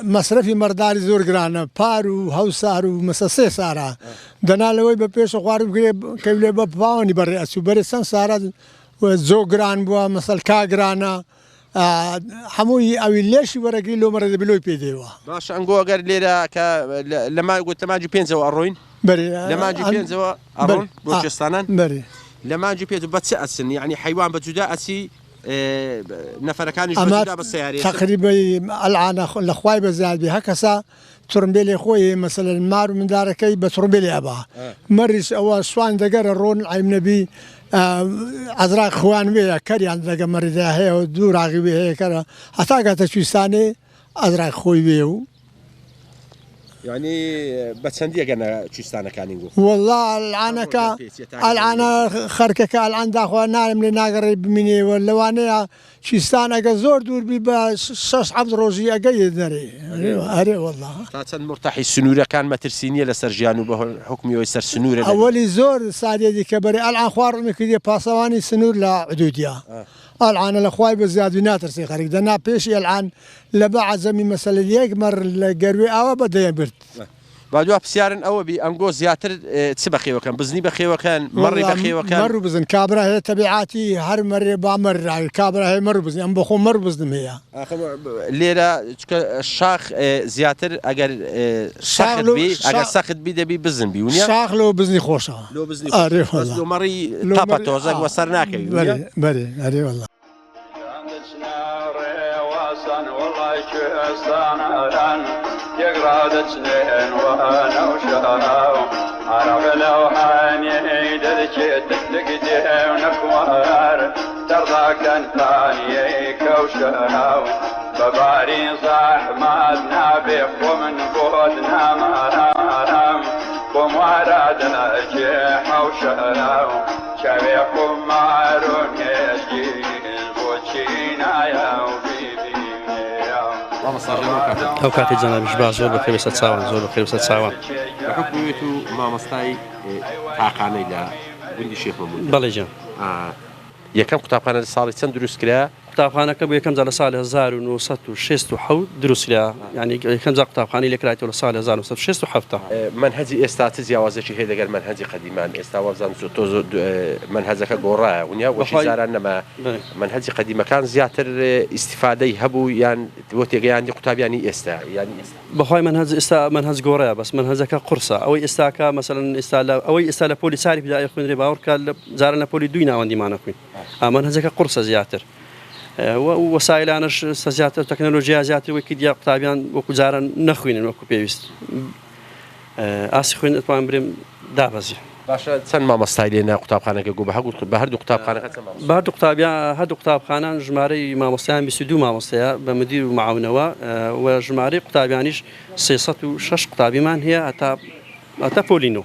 مصرفي مرداري زور جرانا بارو هوسارو مساسي ساره دنا لوي بپیش خوارو كيله بپاوني بري اسو بري سن ساره وزوجران بوا مثل كاجرانا حموي أو ليش ورقي لو مرة بلوي بيديوا. باش أنقول أقدر ليرة لما قلت لما أجي بينزو أروين. بري. لما أجي بينزو أروين بوشستانا. بري. لما أجي بينزو بتسأسن يعني حيوان بتجدا أسي نفر كان يجدا بالسيارة. تقريبا العنا الأخوي بزاد بهكذا ترمبيلي خوي مثلا مارو من داركي بترمبيلي أباه. مريس أو سوان دقر الرون عيم نبي أزرق خوان بيا كري عندك مريضة هي ودور عقبي هي كذا حتى قالت شو سنة أزرق خوي بيو يعني بتسندي أنا شو سنة كان يقول والله العنا خركك العن داخل نعلم لناقرب مني ولا وانا شو سنة كزور دور بيبا شاش عبد روزي أجيد نري أري والله تاتن مرتاحي السنورة كان ما ترسيني لسرجانو بحكمي ويسر سنورة أولي زور سادة دي كبري العن خوار مكدي باسواني سنور لا عدوديا العن الأخوي بزياد ناترسي خارج دنا بيش العن لبعض زمي مثلا يجمر الجروي أو بدأ يبرد بادوا پرسیارن ئەوە بی ئەمگۆ زیاتر چ بەخێوەکەن بزنی بەخێوەکەن مەڕی بەخێوەکەن مەڕ بزن کابرا هەیە تەبیعاتی هەر مەرێ با مەڕ کابرا هەیە مەڕ بزنی ئەم بەخۆ مەڕ بزنم هەیە لێرە شاخ زیاتر ئەگەر ئەگەر سەخت بی دەبی بزن بی ونیا شاخ لەوە بزنی خۆشەوە مەڕی تاپە تۆزەک وەسەر ناکەوی بەێ ئەرێ وەڵا يقرادتنين وانا وشراو عرق لو حاني درجت لقدي ونكوار ترضى كان ثاني كوشراو بباري زحمتنا بيخ ومن بودنا مرام ومرادنا جيح وشراو شبيكم مارون يجيز وشينا يا وبيبي ئەو کاتی جەنابیش با زۆر بەخێر بێسە چاوان زۆر بەخێر بێسە چاوان حکومێت و مامۆستای تاقانەی لە گوندی شێخ مەموود بەڵێ جان یەکەم قوتابخانە ساڵی چەند دروست کرا قوتابخانەکە بۆ یەکەم جار لە ساڵی 1967 دروست کرا یعنی یەکەم جار قوتابخانەی لێکرایەوە لە ساڵی 1967 منهەجی ئێستا چ جیاوازێکی هەیە لەگەر منهەجی قەدیمان ئێستا وەبزان تۆ منهەجەکە گۆڕایە ونیا وەشی جاران نەما منهەجی قەدیمەکان زیاتر ئیسیفادەی هەبوو یان بۆ تێگەیاندی قوتابیانی ئێستا یانی ئێستا بەخوای منهەج ئێستا منهەج گۆڕایە بەس منهەجەکە قورسە ئەوەی ئێستاکە مەسەڵەن ئێستا لە پۆلی ساری بدای خوێنرێ باوەڕکە جاران لە پۆلی دوی ناوەندیمانە خوێن منهەجەکە قورسە زیاتر وەسایلانش زیاتر تەکنۆلۆژیا زیاتر وەکی دیا قوتابیان وەکو جاران نەخوێنن وەکو پێویست ئاسی خوێن ئەتوان برێم دابەزی باشە چەند مامۆستای لێنا قوتابخانەکە گۆ بە هەردوو قوتابخانەکە بە هەردوو قوتابیان هەردوو قوتابخانان ژمارەی مامۆستایان 22 مامۆستەیە بە مدیر و معاونەوە و ژمارەی قوتابیانیش 306 قوتابیمان هەیە هەتا پۆلینۆ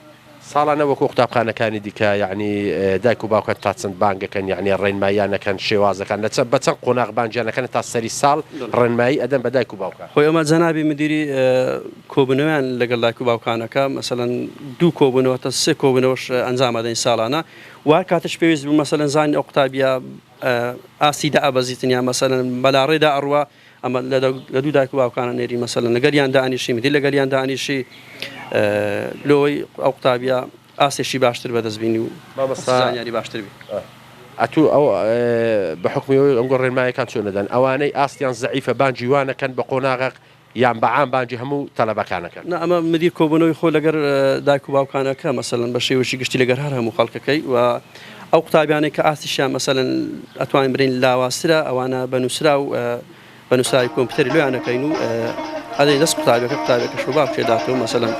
ساڵانە وەکو قوتابخانەکانی دیکە یعنی دایک و باوکەن تا چەند بانگەکەن یعنی ڕێنماییانەکەن شێوازەکان لە بە چەند قۆناغ بانجیانەکەن تا سەری ساڵ ڕێنمایی ئەدەن بە دایک و باوکان خۆی ئەمە جەنابی مدیری کۆبنەوەیان لەگەڵ دایک و باوکانەکە مەسەڵەن 2 کۆبنەوە تا 3 کۆبنەوەش ئەنجام ئەدەین ساڵانە وار کاتش پێویست بوو مەسەڵەن زانی ئەو قوتابیە ئاسیدا ئەبەزیتن یان مەسەڵەن بەلاڕێدا ئەڕوا ئەمە لە دوو دایک و باوکانە نێری مەسەڵەن لەگەریان دانیشی مدیر لەگەریان دانیشی لۆی ئەو قوتابیە ئاسێشی باشتر بەدەستبینی و زانیاری باشتر بی ئەتوو ئەو بە حکومیەوەی ئەمگۆ ڕێنمایەکان چۆن دەدەن ئەوانەی ئاستیان زەعیفە بانجی وانەکەن بە قۆناغ یان بەعام بانجی هەموو تەلەبەکانەکەن ئەمە مدیر کۆبنەوەی خۆ لەگەر دایک و باوکانەکە مەسەڵەن بە شێوەشی گشتی لەگەر هەر هەموو خەڵکەکەی و ئەو قوتابیانەی کە ئاسیشیان مەسەڵەن ئەتوانین برین لاواسرە ئەوانە بەنووسرا و بەنووسایی کۆمپیوتەری لۆیانەکەین و ئەدەی دەست قوتابەکە شۆ با بچێداتەوە مەسەڵەن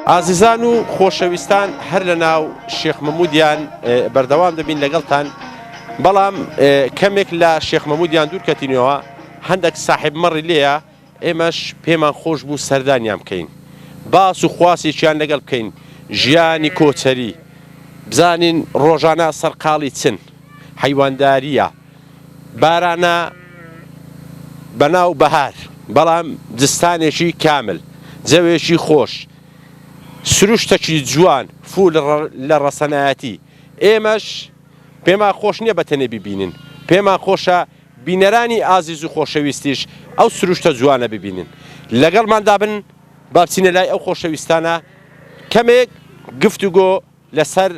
ئازیزان و خۆشەویستان هەر لە ناو شێخ مەموودیان بەردەوام دەبین لەگەڵتان بەڵام کەمێک لە شێخ مەموودیان دوورکەتینەوە هەندێک ساحب مەڕی لێیە ئێمەش پێمان خۆش بوو سەردانیان بکەین باس و خواسێکیان لەگەڵ بکەین ژیانی کۆچەری بزانین ڕۆژانە سەرقاڵی چن حیوانداریە بارانە بەناو بەهار بەڵام جستانێکی کامل جەوێکی خۆش سروشتێکی جوان فول لە ڕەسەنایەتی ئێمەش پێمان خۆش نییە بەتەنێ ببینن پێمان خۆشە بینەرانی ئازیز و خۆشەویستیش ئەو سروشتە جوانە ببینن لەگەڵماندا بن با بچینە لای ئەو خۆشەویستانە کەمێک گفتوگۆ لەسەر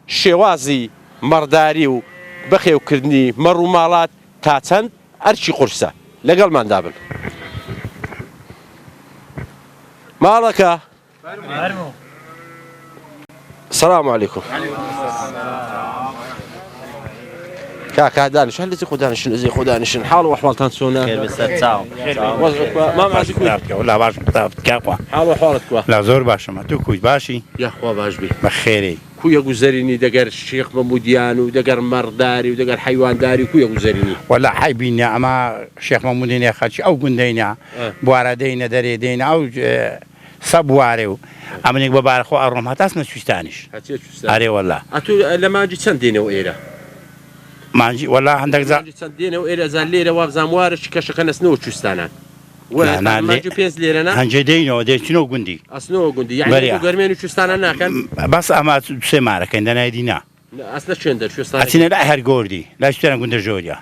شێوازی مەڕداری و بەخێوکردنی مەڕ و ماڵات تا چەند ئەرچی قورسە لەگەڵماندا بن ماڵەکە سلام علیکم کاکا دانش هل لزي خدانشن لزي خدانشن حال وحوالتان سونا خير بس تاو ما معك ولا باش كاكوا حال وحوالتكوا لا زور باش ما تو كوي باشي يا خوا باش بي بخيري كويا گوزريني دقر الشيخ مموديان ودقر مرداري ودقر حيوان داري كويا گوزريني ولا حيبيني اما شيخ ممودين يا خالتي او قندينا بواردينا دريدينا او سبواري امنيك ببارخو ارم هتاس نشوستانش اري والله اتو لما جيت سندينه وإيره مانجي والله عندك زا سندينه وإيره زاليره وابزاموارش كشكنا سنو تشوستانا لا ما جو بينز ليرنا هنجدينو دي شنو قندي اسنو قندي يعني قرمين تشوستانا ناكن بس اما سمارك عندنا دينا اصلا شندر شو صار اتينا لا هر جوردي لا اشتري قند جوريا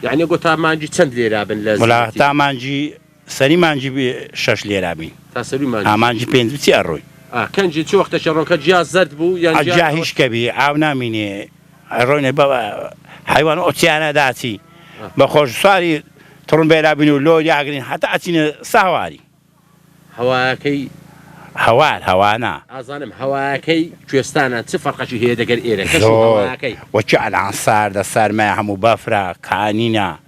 يعني قلت مانجي سند ليره بن لازم ولا تا مانجي سري مانجي بشش ليره بين تاسري مانجي مانجي بينز بتيروي كان جيت شو وقت شرون كجياز زرد بو يعني جاهش كبي عاونا مني رونا بابا حيوان اوتيانا داتي بخوش صاري ترون بيلا بينو لو ياغرين حتى اتينا سهواري هواكي هوانا اظنم هواكي كوستانا تفرقشي هي دقر ايره كشو هواكي وجعل عنصار دا صار معهم بفرا كانينا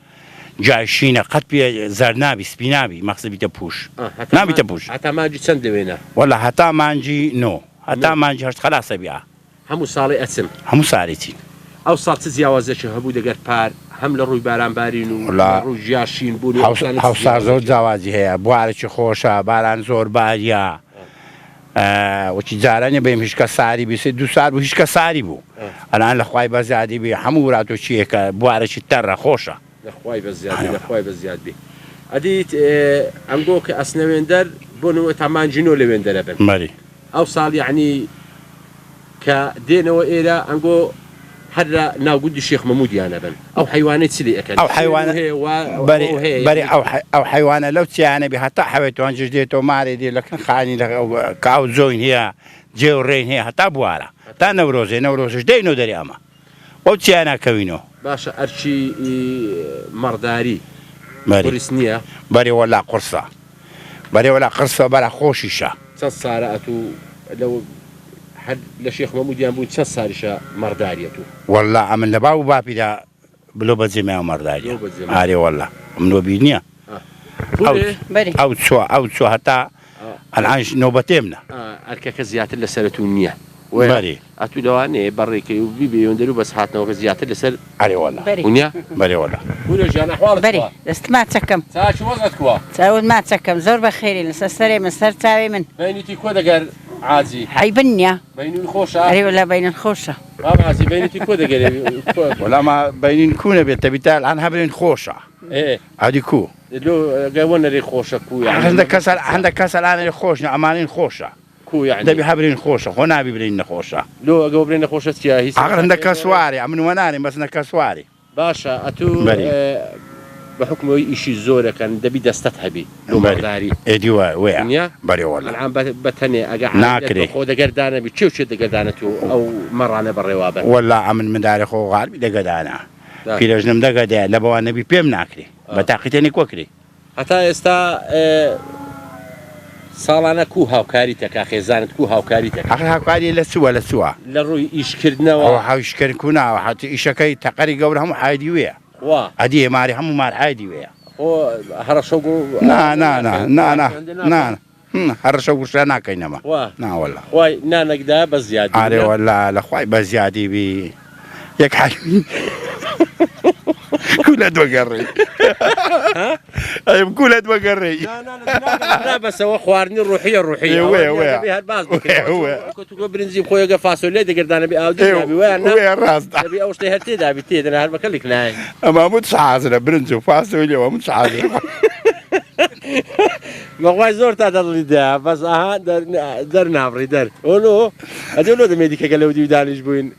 جايشينا قد بي زرنابي سبينابي مقصد بيتبوش نابي تبوش حتى ما جيت سند وينه ولا حتى ما نجي نو حتى ما نجي خلاص بيها همو صالي اسم همو صالتي او صارت زياوازه هبو دقر بار هم لروي باران بارين و روي جاشين بوني او صار زور زوازي هي بوارچ خوشا باران زور باريا وچی زارانه بهم هیچ کساری بیست دو سال بو هیچ کساری بو الان لخوای بزیادی بی همو راتو چیه که بوارچ تر خوشه لخوای بزیاد بی ادیت انگو که اسنویندر بونو تمان جنو لویندر بن مری او سال يعني كدينو إلى انگو هذا ناقود الشيخ مموديان بن او حيوانات سلي اكل او حيوان بري او حيوان لو تيانا بها حتى حويتو انجديتو ماري دي لكن خاني كاو زوين هي جورين هي حتى بوارا تا نوروز دينو دري اما او تيانا كوينو باشا ارشي مرداري بري بري ولا قرصه برا خوشيشه تصاراتو لو حد لشيخ مموديان بو تصارشه مرداريتو والله عمل لباو بابي دا بلو بزيما مرداري هاري والله من بينيا او تسوا حتى الان نوبتيمنا اركك زيات اللي سرتونيه بري اتو دواني بريكي وبيبي يندلو بس حاتنا وزيات اللي سر هاري والله ونيا بري والله ولا جانا احوالك بري استمع تسكم شو وضعك تاود ما تسكم زور بخيري لسري من سر تاوي من بينتي كودقر عازي حيبنيا بينون خوشه اي ولا بين الخوشه ما عازي بينتي كودقر ولا ما بينين كونه بتبتال عنها بين خوشه ايه هذه كو لو قاولنا لي خوشه كو يعني عندك كسل انا خوشنا امانين خوشه كو يعني ده بيحبرين خوشه هنا بيبرين خوشه لو قاولنا خوشه تياهي عندك كسواري من وناني بس كسواري باشا اتو بحكم شيء زوره كان دبي دستتها لو مرداري ايديوا ويا بري والله العام بتني اقعد خو دقردانه بتشوف شو دقردانته او مره انا بالروابه والله عمل من داري خو غالب دقردانه في لجنم دقدا لبوا نبي بيم ناكري بتاقتني كوكري حتى استا ساڵانە کو هاوکاریتە کاخێزانت کو هاوکاریتە هاوکاری لە روی ئیشکردنەوە هاوشکردنەوە حتی ئیشەکەی تەقەری گەورە هەموو حایدی وەیە ئەدی ماری هەموو مار حایدی وەیە هەڕەشەو هەڕەشە گوشە ناکەینەمە ناوەڵە وای نانەکدا بە زیادی ئارێ وەڵا لە خوای بە زیادی بی یەک حایوی كلها توقري ايوه كلها توقري لا بس هو خوارني الروحيه وي كنت برنزي خويا فاصوليا دقردانه باودي وي الراس ابي اوش هرتي دابي تي انا هل بكلك ناي اما مش حاضر برنزي فاصوليا ومش حاضر ما هو زور تاع ده بس در نابري در اونو هذول ده ميديكا قالوا دي دانش بوين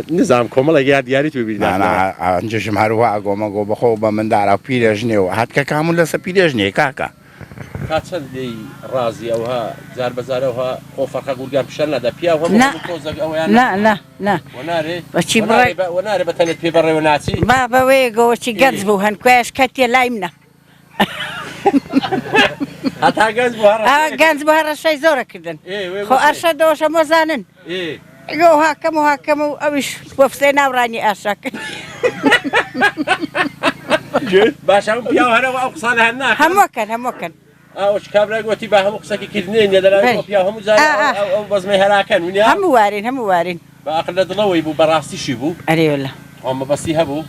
نظام کۆمەڵێک یادیاری توی بیردان ئەنجشم هەروە ئەگۆمەگۆ بەخۆ بە منداڵە و پیرێژنێەوە هاتکە کامون لەسەر پیرێژنێ کاکە تا چەند لێی ڕازی ئەوها جار بەزارەوە خۆ فەرخە گورگان پیشەن نەدا پیا بەچی بڕێ وەنارێ بەتەنێت پێ بەڕێوە ناچی با بەوەیە گەوەچی گەنج بوو هەنکوێش کەتێ لای منە هەتا گەنج گەنج بە هەڕەشەی زۆرە کردن خۆ ئەرشە دۆشە مۆزانن ئەگە هاکەم و هاکەم و ئەویش وەفسێ ناوڕانی ئاشاکە باشە پیا هەرەوە ئەو قسانە هەن ناکەن هەمووەکەن ئەوش کابرای گوتی بە هەموو قسەکی کردنێن لەلای پیا هەموو جار ئەو بەزمەی هەراکەن ونیا هەموو وارین باقل لە دڵەوەی بوو بەڕاستیشی بوو ئەرێوەلە ئەمە بەستی هەبوو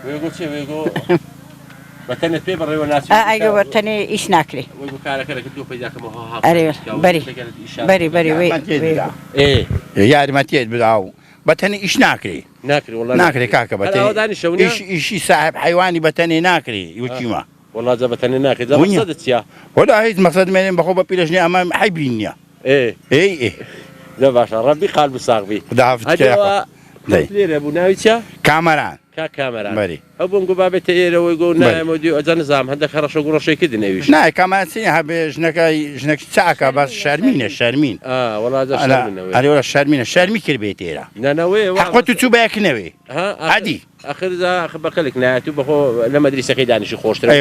وێگۆ چێ وێگۆ بەتەنێت پێ بەڕێوە ناچی ئەگە بەتەنێ ئیش ناکرێ وەی بۆ کارەکەرەکە دوو پەیداکەمەوە بەری یارمەتیت بدا و بەتەنێ ئیش ناکرێ ناکرێ کاکە بەتەنێ ئیشی ساحب حیوانی بەتەنێ ناکرێ وچیمە والله جا بەتەنێ ناکرێت مەقسەدت چییە؟ وەلا هیچ مەقسەد مێنێن بەخۆ بە پیرەژنێ ئەمە حیبین نییە لە باشە ڕەبی خال بساغبی لێرە بوو ناوی چە؟ کامەران کامەران ئەو بۆم گو بابێتە ئێرەوەی گۆ نایەمەدی ئەجا نزام هەندێک خەڕەشە گوڕەشەی کردی نەویش نای کامانسی هەبێ ژنەکەی چاکە باس شەرمینە شەرمین ئەرێوە شەرمینە شەرمی کرد بێت ئێرە حەقۆ تو چوو بەیەکنەوێ عادی ئەخر بەکەلێک نایەت و بەخۆ لە مەدرسەکەی دانیشی خۆشترە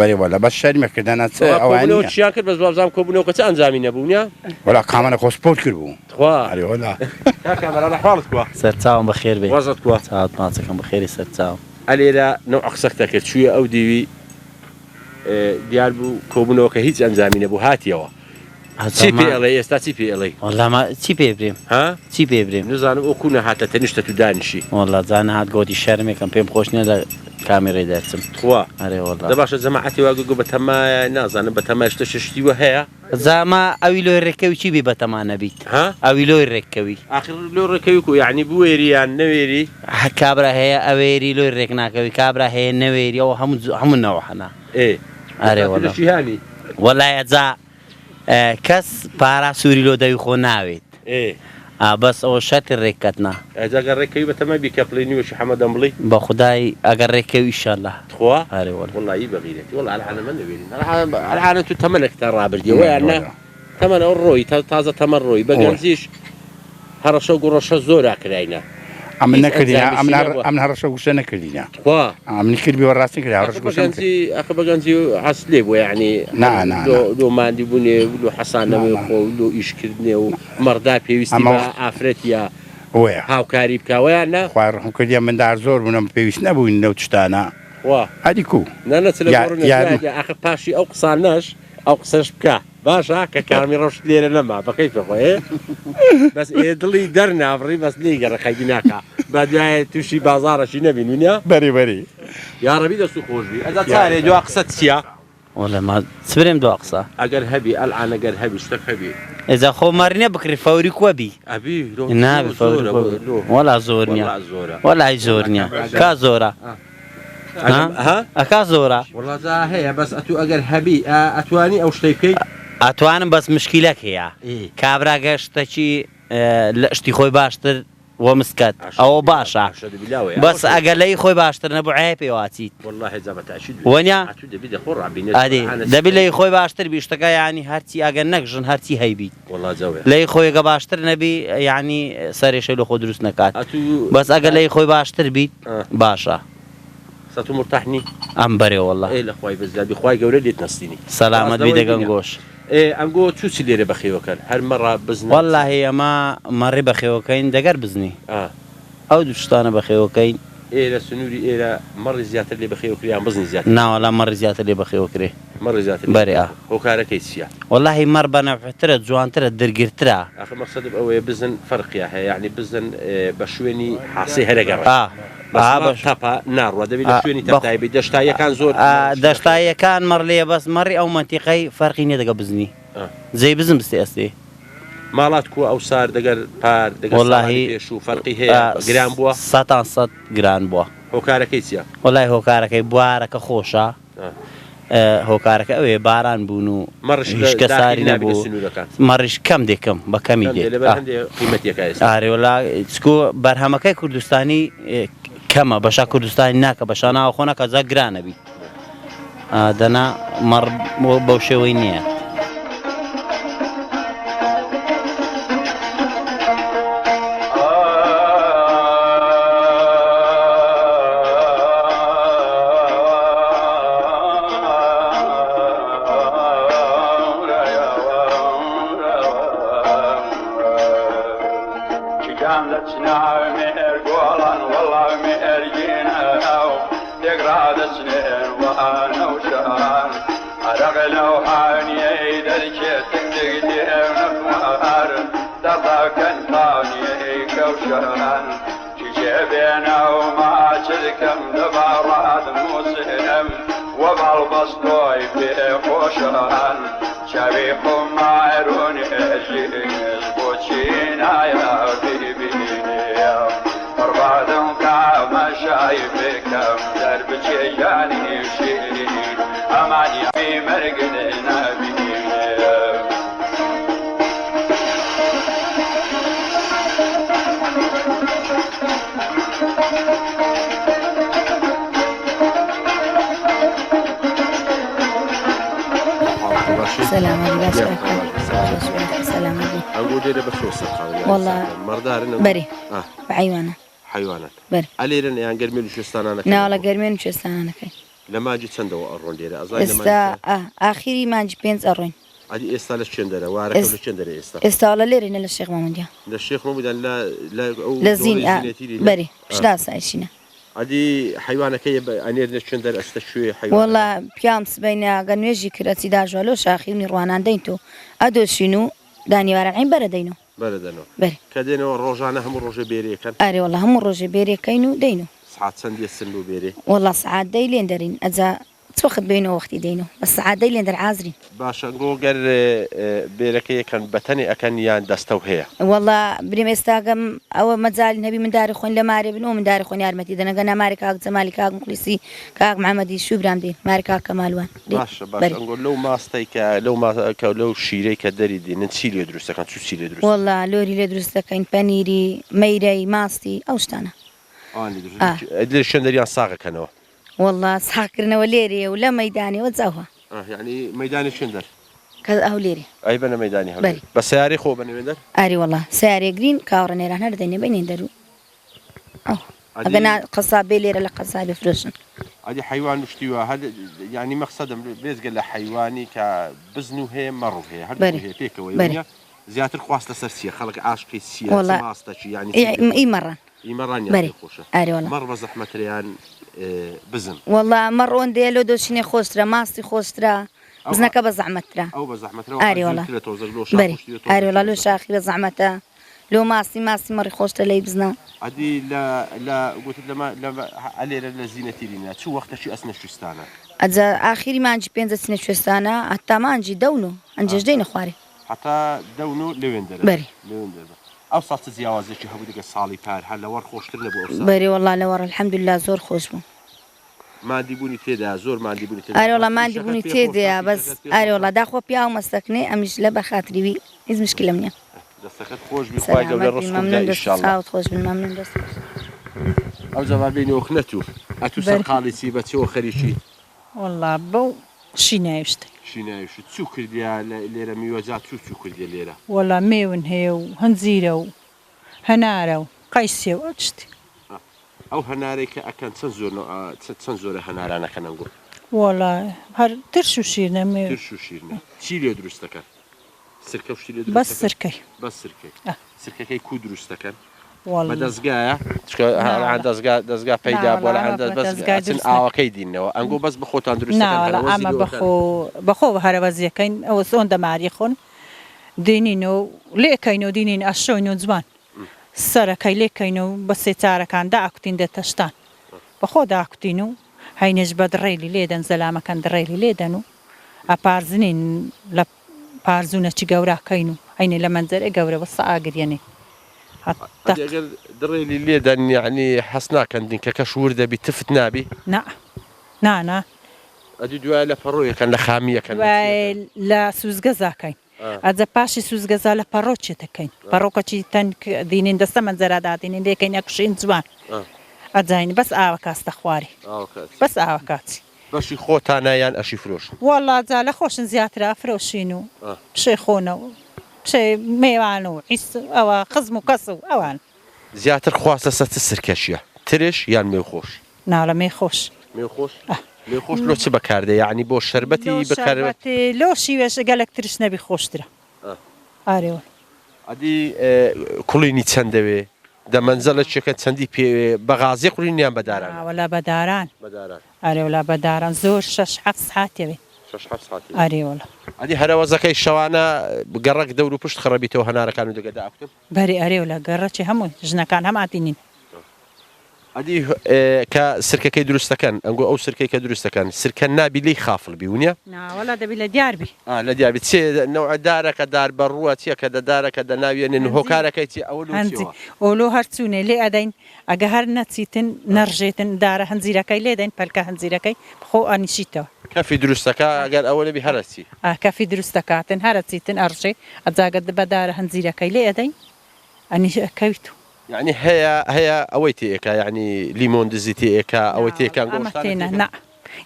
بەرێ وەلا بەس شەرمەکردانە ئەوانەوە چیان کرد بەس بابزانام کۆبوونەوە کە چ ئەنجامی نەبوونیە وەلا کامانە خۆسپۆرت کرد بوو خوا کامەرانە حاڵت کووە سەرچاوم بەخێر بێ وەزت کووە چاوت ماچەکەم بەخێری سەرچاوم ئەلێرە نەو ئەقسەکتە کرد چوویە ئەو دیوی دیار بوو کۆبوونەوە کە هیچ ئەنجامی نەبوو هاتیەوە چی پێ ئەڵێ ئێستا چی پێ ئەڵێ چی پێ برێم چی پێ برێم نزانم ئەو کوونە هاتە تەنیشتە تو دانیشی وەڵا جانە هات گۆتی شەرمێکم پێم خۆش نییە لە کامێرەی دەرچم خوا ئەرێ وەڵا دە باشە جەماعەتی واگو بە تەمایە نازانم بە تەمای شتە شتیوە هەیە زاما ئەوی لۆی ڕێکەوی چی بێ بە تەمان نەبیت ئەوی لۆی ڕێکەوی ئاخر لۆ ڕێکەوی و یعنی بوێریان نەوێری کابرا هەیە ئەوێری لۆی ڕێک ناکەوی کابرا هەیە نەوێری ئەوە هەموو نەوەحەنا ئەرێ وەڵا وەلایە جا کەس پارا سووری لۆ دەوی خۆ ناوێت بەس ئەوە شەرتی ڕێککەتنا ئەجاگە ڕێکەوی بە تەمە بیکە پڵی نیوەشی حەمەدەم بڵی بە خودای ئەگەر ڕێکەوی ئیشەڵڵا خوا ئەرێ وەڵایی بەغیرێتی وەڵا ئەلعانەمە نەوێرین ئەلعانە تو تەمەنێکتا ڕابردیەوە یاننا تەمەن ئەو ڕۆی تازە تەمەن ڕۆی بەگەنجیش هەڕەشە و گوڕەشە زۆرا کراینا ئەمە نەکردین ئەم هەڕەشە گوشتە نەکردینە ئەمنی کرد بێ ڕاستی کرد ئەخ بەگەنجی حەس لێ بووە یعنی لۆ مادی بوونێ لۆ حەسانەوەی خۆ لۆ ئیشکردنێ و مەڕدا پێویستی ئافرەتە هاوکاری بکەوەیان نا خوای ڕحم کردیان مندار زۆر بوونم پێویست نەبووین لەو تشتانە هەدی کو ئاخر پاشی ئەو قسانەش ئەو قسەش بکە باشە کە کامی ڕۆژ لێرە نەما بەقەی پێخۆێ بەس دڵی دەرناڕی بەس لێ گەڕەخەیدی ناکە با دوایە تووشی بازارەشی نەبین وینە بەری یاڕەبی دەست و خۆشبی ئەدا چارێ دوا قسەت چییە؟ وەڵێ چبرێم دوا قسە ئەگەر هەبی ئەلعان ئەگەر هەبی شتێک هەبی ئێجا خۆمارینە بکری فەوری کووەبی ئەبی نابی وەڵا زۆر نییە وەلای زۆر نییە کا زۆرە ئەکا زۆرە وڵاتا هەیە بەس ئەتو ئەگەر هەبی ئەتوانی ئەو شتەی بکەیت ئەتوانم بەس مشکیلەک هەیە کابرا گەشتەکی لە شتی خۆی باشتر وە مسکەت ئەوە باشە بەس ئەگەر لەی خۆی باشتر نەبوو عێ پێواتیت وەنیا دەبی لەی خۆی باشتر بیشتەکە ینی هەرچی ئەگەر نەکژن هەرچی هەیبیت لەی خۆیگە باشتر نەبی ینی سەرێشەی لە خۆ دروست نەکات بەس ئەگەر لەی خۆی باشتر بیت باشە سەتو مرتاحنی ئەم بەرێ وەڵڵا لە خوای بەزدابی خوای گەورە لێت نەستینی سەلامەت بی دەگەن گۆش ئەم گۆ چوچی لێرە بەخێوەکەن هەر مەڕا بزن وەڵڵاهی ئەمە مەڕێ بەخێوەکەین دەگەر بزنی ئەو دوو شتانە بەخێوەکەین ئێرە سنووری ئێرە مەڕی زیاتر لێ بەخێوەکریان بزنی زیاتر ناوەڵا مەڕی زیاتر لێ بەخێوەکرێ مەڕی زیاتر بەرێ هۆکارەکەی چییە؟ وەڵڵاهی مەڕ بەنەفعترە جوانترە دەرگرترە ئەخە مەقسەدم ئەوەیە بزن فەرقیە هەیە یعنی بزن بە شوێنی حاسی هەرەگەڕ تاپا ناڕوە دەبێت لە شوێنی تەتایبی دەشتایەکان زۆر دەشتایەکان مەڕ لێ بەس مەڕی ئەو مەنتیقەی فەرقی نییە دەگە بزنی جێی بزن بستێ ئەستێ ماڵات کووە ئەو سار دەگەر پار وەڵڵاهی پێش و فەرقی هەیە گران بووە 100 گران بووە هۆکارەکەی چییە؟ وەڵای هۆکارەکەی بوارەکە خۆشە هۆکارەکە ئەوێ باران بوون و هیچ کەساری نەبوو مەڕیش کەم دێکم بە کەمی دێ ئارێوەلا چکۆ بەرهەمەکەی کوردستانی کەمە بەشا کوردستانی ناکە بەشا ناوە خۆنە کەجا گرانەبی دەنا مەڕ بەو شێوەی نییە. سلام عليكم. سلام عليكم. أقول لي بخصوص والله مردار بري بعيوانا حيوانا بري علينا يعني قرمين وشستان أنا لا والله قرمين وشستان أنا كي لما جيت سندوا أرون ديري أظن استا آخري ما جي بينز أرون هذه استا للشندرة وعارف للشندرة استا ولا ليرين للشيخ محمود للشيخ محمود لا لزين بري شلا سايشينا هذه حيوانة كي أنير للشندرة استشوي حيوان والله بيامس بين قنويجي كراتي داجولو شاخيني روانان دينتو أدو شنو داني وارعين بردينو بري كدينو روجانا هم روجي بيري كان أري والله هم روجي بيري كينو دينو ساعات سندي السنو بيري والله ساعات ديلين دارين أجا تاخذ بينه وقتي دينو بس ساعات ديلين دار عازرين باشا نقول بيركي كان بتني أكن يان دستوهية والله بريم استاقم أو مزال نبي من دار خوين لماري بنو من دار خوين يارمتي دنا قنا ماري كاك زمالي كاك مخلصي كاك محمدي شو برامدين ماري كاك كمالوان باشا نقول لو ما استيك لو شيري كدري دي نسيلي يدرس كان شو سيلي يدرس والله لوري يدرس كاين بانيري ميري ماستي أوشتانا ليش شندريان صاغة كانوا والله ساكرنا وليري ولا ميداني وتزوها يعني ميداني شندر كذا أو ليري أي بنا ميداني هوليري بس سياري خو بنا ميدان أري والله سياري جرين كاورني راح نردني بيني درو أنا قصابي ليرة لقصابي فروشن هذه حيوان مشتوى هذا يعني مقصد بيز قال حيواني كبزنو هي مرو هي هذا هي فيك ويا زيادة الخواص لسرسية خلق عاشقي السياسة ما استشي يعني إيه مرة مران يعني خوشة أري والله مرة زحمة ريان بزن والله مرون ديالو دوشني خوسترا ماستي خوسترا بزنك بزعمترا أو بزعمترا أري والله بري أري والله لو شاخي بزعمتها لو ماستي مري خوسترا لي بزنا عادي لا قلت لما علينا لزينتي لنا شو وقت شو أسنى شوستانا أجا آخري ما نجي بينزل سنة شوستانا حتى ما نجي دونو نجي جدين خواري حتى دونو لويندر بري لويندر أوصلت زياوازك هبو ديك الصالي بار هلا ور خوش ترنا بو أوصل بري والله لور الحمد لله زور خوش بو ما عندي بوني تيدا زور ما عندي بوني تيدا أري والله ما عندي بوني تيدا بس أري والله داخو بيا ومسكني أمش لبا خاطري بي إذا مشكلة منيا دستخد خوش بخواي قبل الرسم ده إن شاء الله خوش بالممنون دست أو زوابيني وخنتو أتو سرقالي سيبتي وخريشي والله بو شينايشتي شينايشتي شو كرديا ليرة ميوزات شو كرديا ليرة والله ميون هي وهنزيرة وهنارة وقيسية وأجتي أو هناري كأكن تنزور هنارة أنا كان نقول والله هر ترشو شيرنا ميون ترشو شيرنا شيلي درستك سركة وشيلي درستك بس سركة سركة كي كود درستك والله مدزقة عند دزقة بيدا ولا عند بس كيدينه أنقول بس بخوت عند درستك لا أما بخو هروزي كين أو سون دماريخون دينينو ليكينو دينين أشونو زمان سركة ليكينو بس تارة كان داكتين دتشتان بخو داكتينو هاي نجبة دريلي ليدن زلامة كان دريلي ليدنو أبارزنين لا بارزونا تجاورا كينو هاي لمنزل جاورا بس أجر يعني حتى دريلي ليدن يعني حسنا كان دين كشور ده بتفت نابي نا ئەدی دوای لە پەڕۆیەکەن لە خامیەکەن لە سوزگەزاکەین ئەجە پاشی سوزگەزا لە پەڕۆ چێتەکەین پەڕۆکەچی تەن دینین دەستە منجەراداتینین لێکەین نەکوشین جوان ئەجاین بەس ئاوە کاستە خواری بەس ئاوە کاتی بەشی خۆتانایان ئەشی فرۆش وەڵا جا لە خۆشن زیاترا فرۆشین و شێ خۆنەوە شێ میوان و ئەوە خزم و کەس و ئەوان زیاتر خواستە سەت سرکەشیە ترش یان مێخۆش ناڵە مێخۆش مێخۆش مێخۆش لۆ چ بەکاردێ یعنی بۆ شەربەتی بەکارێت لۆ شیوێش گەلێک ترش نەبی خۆشترە ئارێوە ئەدی کوڵینی چەندەوێ دەمەنزەلە چێکە چەندی پێ بەغازی قوڵینیان بەداران وەلا بەداران ئارێولا بەداران زۆر 6-7 ساعتێوێ ئارێوەڵە ئەدی هەرەوەزەکەی شەوانە گەڕک دەور و پشت خڕەبیتەوە هەنارەکان و دەگەدا ئاکتب بەری ئەرێولا گەڕەکی هەموو ژنەکان هەماتینین ئەدی کە سرکەکەی دروستەکەن ئەنگۆ ئەو سرکەی کە دروستەکەن سرکە نابی لی خافڵ بی ونیە ناوەڵا دەبی لە دیاربی لە دیاربی چێ نەوەدارەکە دار بەڕووە چیە کە دەدارەکە دەناوێنن هۆکارەکەی چی ئەوە ئۆلۆ هەرچوونێ لێ ئەدەین ئەگە هەر نەچیتن نەڕژێتن دارە هەنجیرەکەی لێدەین پەلکە هەنجیرەکەی بخۆ ئەنیشیتەوە کەفی دروستەکە ئەگەر ئەوە نەبی هەرەچی کەفی دروستەکاتن هەرەچیتن ئەڕژێ ئەجاگەت بەدارە هەنجیرەکەی لێ ئەدەین ئەنیشەکەویت يعني هي اويتي يعني ليمون دزيتي اويتي كان قوشتانه لا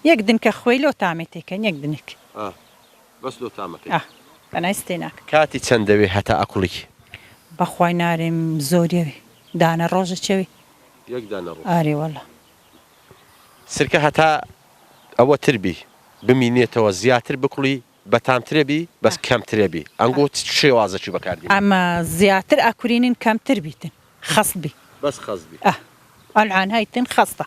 يقدن كخوي لو تامتي كان يقدنك بس لو تامك انا استيناك كاتي تشندوي حتى اكلي بخوي نارم زوري دانا روج تشوي يقدان روج اري والله سركه حتى او تربي بمينيته زياتر بكلي بتام تربي بس كم تربي انقوت شي وازه شي بكاردي اما زياتر اكورين كم تربيتن خصبي بس خصبي العن هايتن خصطة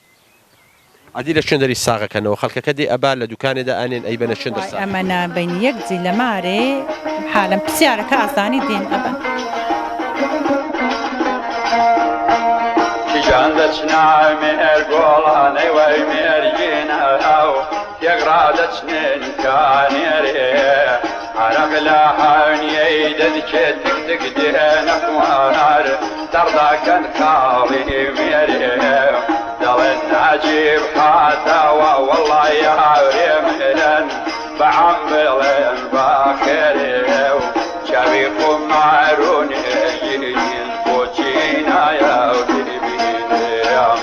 عدي لشندري الساقة كانوا خلك كدي أبال لدكان دا أنين أي بين الشندر الساقة أما أنا بين يقضي لماري حالا بسيارة كأصاني دين أبا كيجاندش نعمي القولاني ويمي رجينا أو يقرادش ننكاني ريه عرق لاحاني يدد كتك تقدينك وانار ترضى كان خالي ميريم دلن عجيب حتى والله يا ريمن بعملن باكريم شبيكم معروني ينفوتينا يا بيبينيم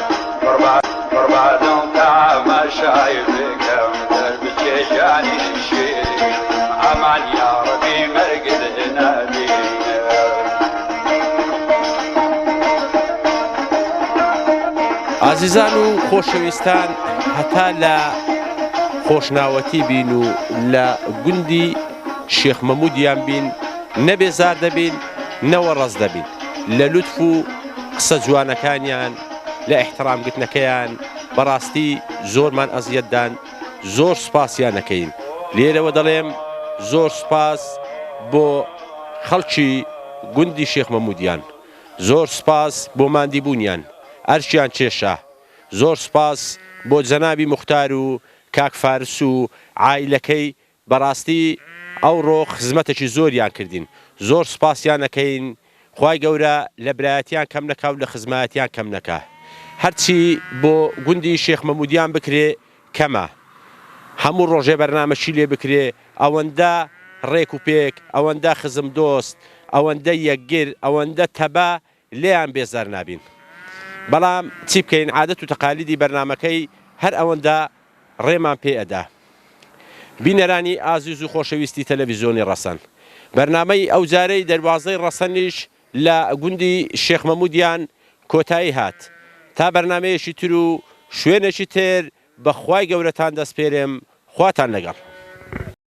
بربادون كما شايفكم دربك جاني شيري امان يا ربي مرقد نبي عزیزان و خۆشەویستان هەتا لە خۆشناوەتی بین و لە گوندی شێخ مەموودیان بین نەبێزار دەبین نەوە ڕەز دەبین لە لوتف و قسە جوانەکانیان لە ئیحترامگرتنەکەیان بەڕاستی زۆرمان ئەزیەتدان زۆر سوپاسیان نەکەین لێرەوە دەڵێم زۆر سوپاس بۆ خەڵکی گوندی شێخ مەموودیان زۆر سوپاس بۆ ماندیبوونیان ئەرشیان چێشە زۆر سوپاس بۆ جەنابی موختار و کاک فارس و عائیلەکەی بەڕاستی ئەوڕۆ خزمەتێکی زۆریان کردین زۆر سوپاسیان نەکەین خوای گەورە لە برایەتیان کەم نەکا و لە خزمەتیان کەم نەکا هەرچی بۆ گوندی شێخ مەموودیان بکرێ کەمە هەموو ڕۆژێ بەرنامەشی لێ بکرێ ئەوەندە ڕێک و پێک ئەوەندە خزم دۆست ئەوەندە یەکگر ئەوەندە تەبە لێیان بێزار نابین بەڵام چی بکەین عادەت و تەقالیدی بەرنامەکەی هەر ئەوەندە ڕێمان پێ ئەدا بینەرانی ئازیز و خۆشەویستی تەلەڤیزیۆنی ڕەسەن بەرنامەی ئەو جارەی دەروازەی ڕەسەنیش لە گوندی شێخ مەموودیان کۆتایی هات تا بەرنامەیەکی تر و شوێنێکی تر بەخوای گەورەتان دەست پێرێم خواتان لەگەڵ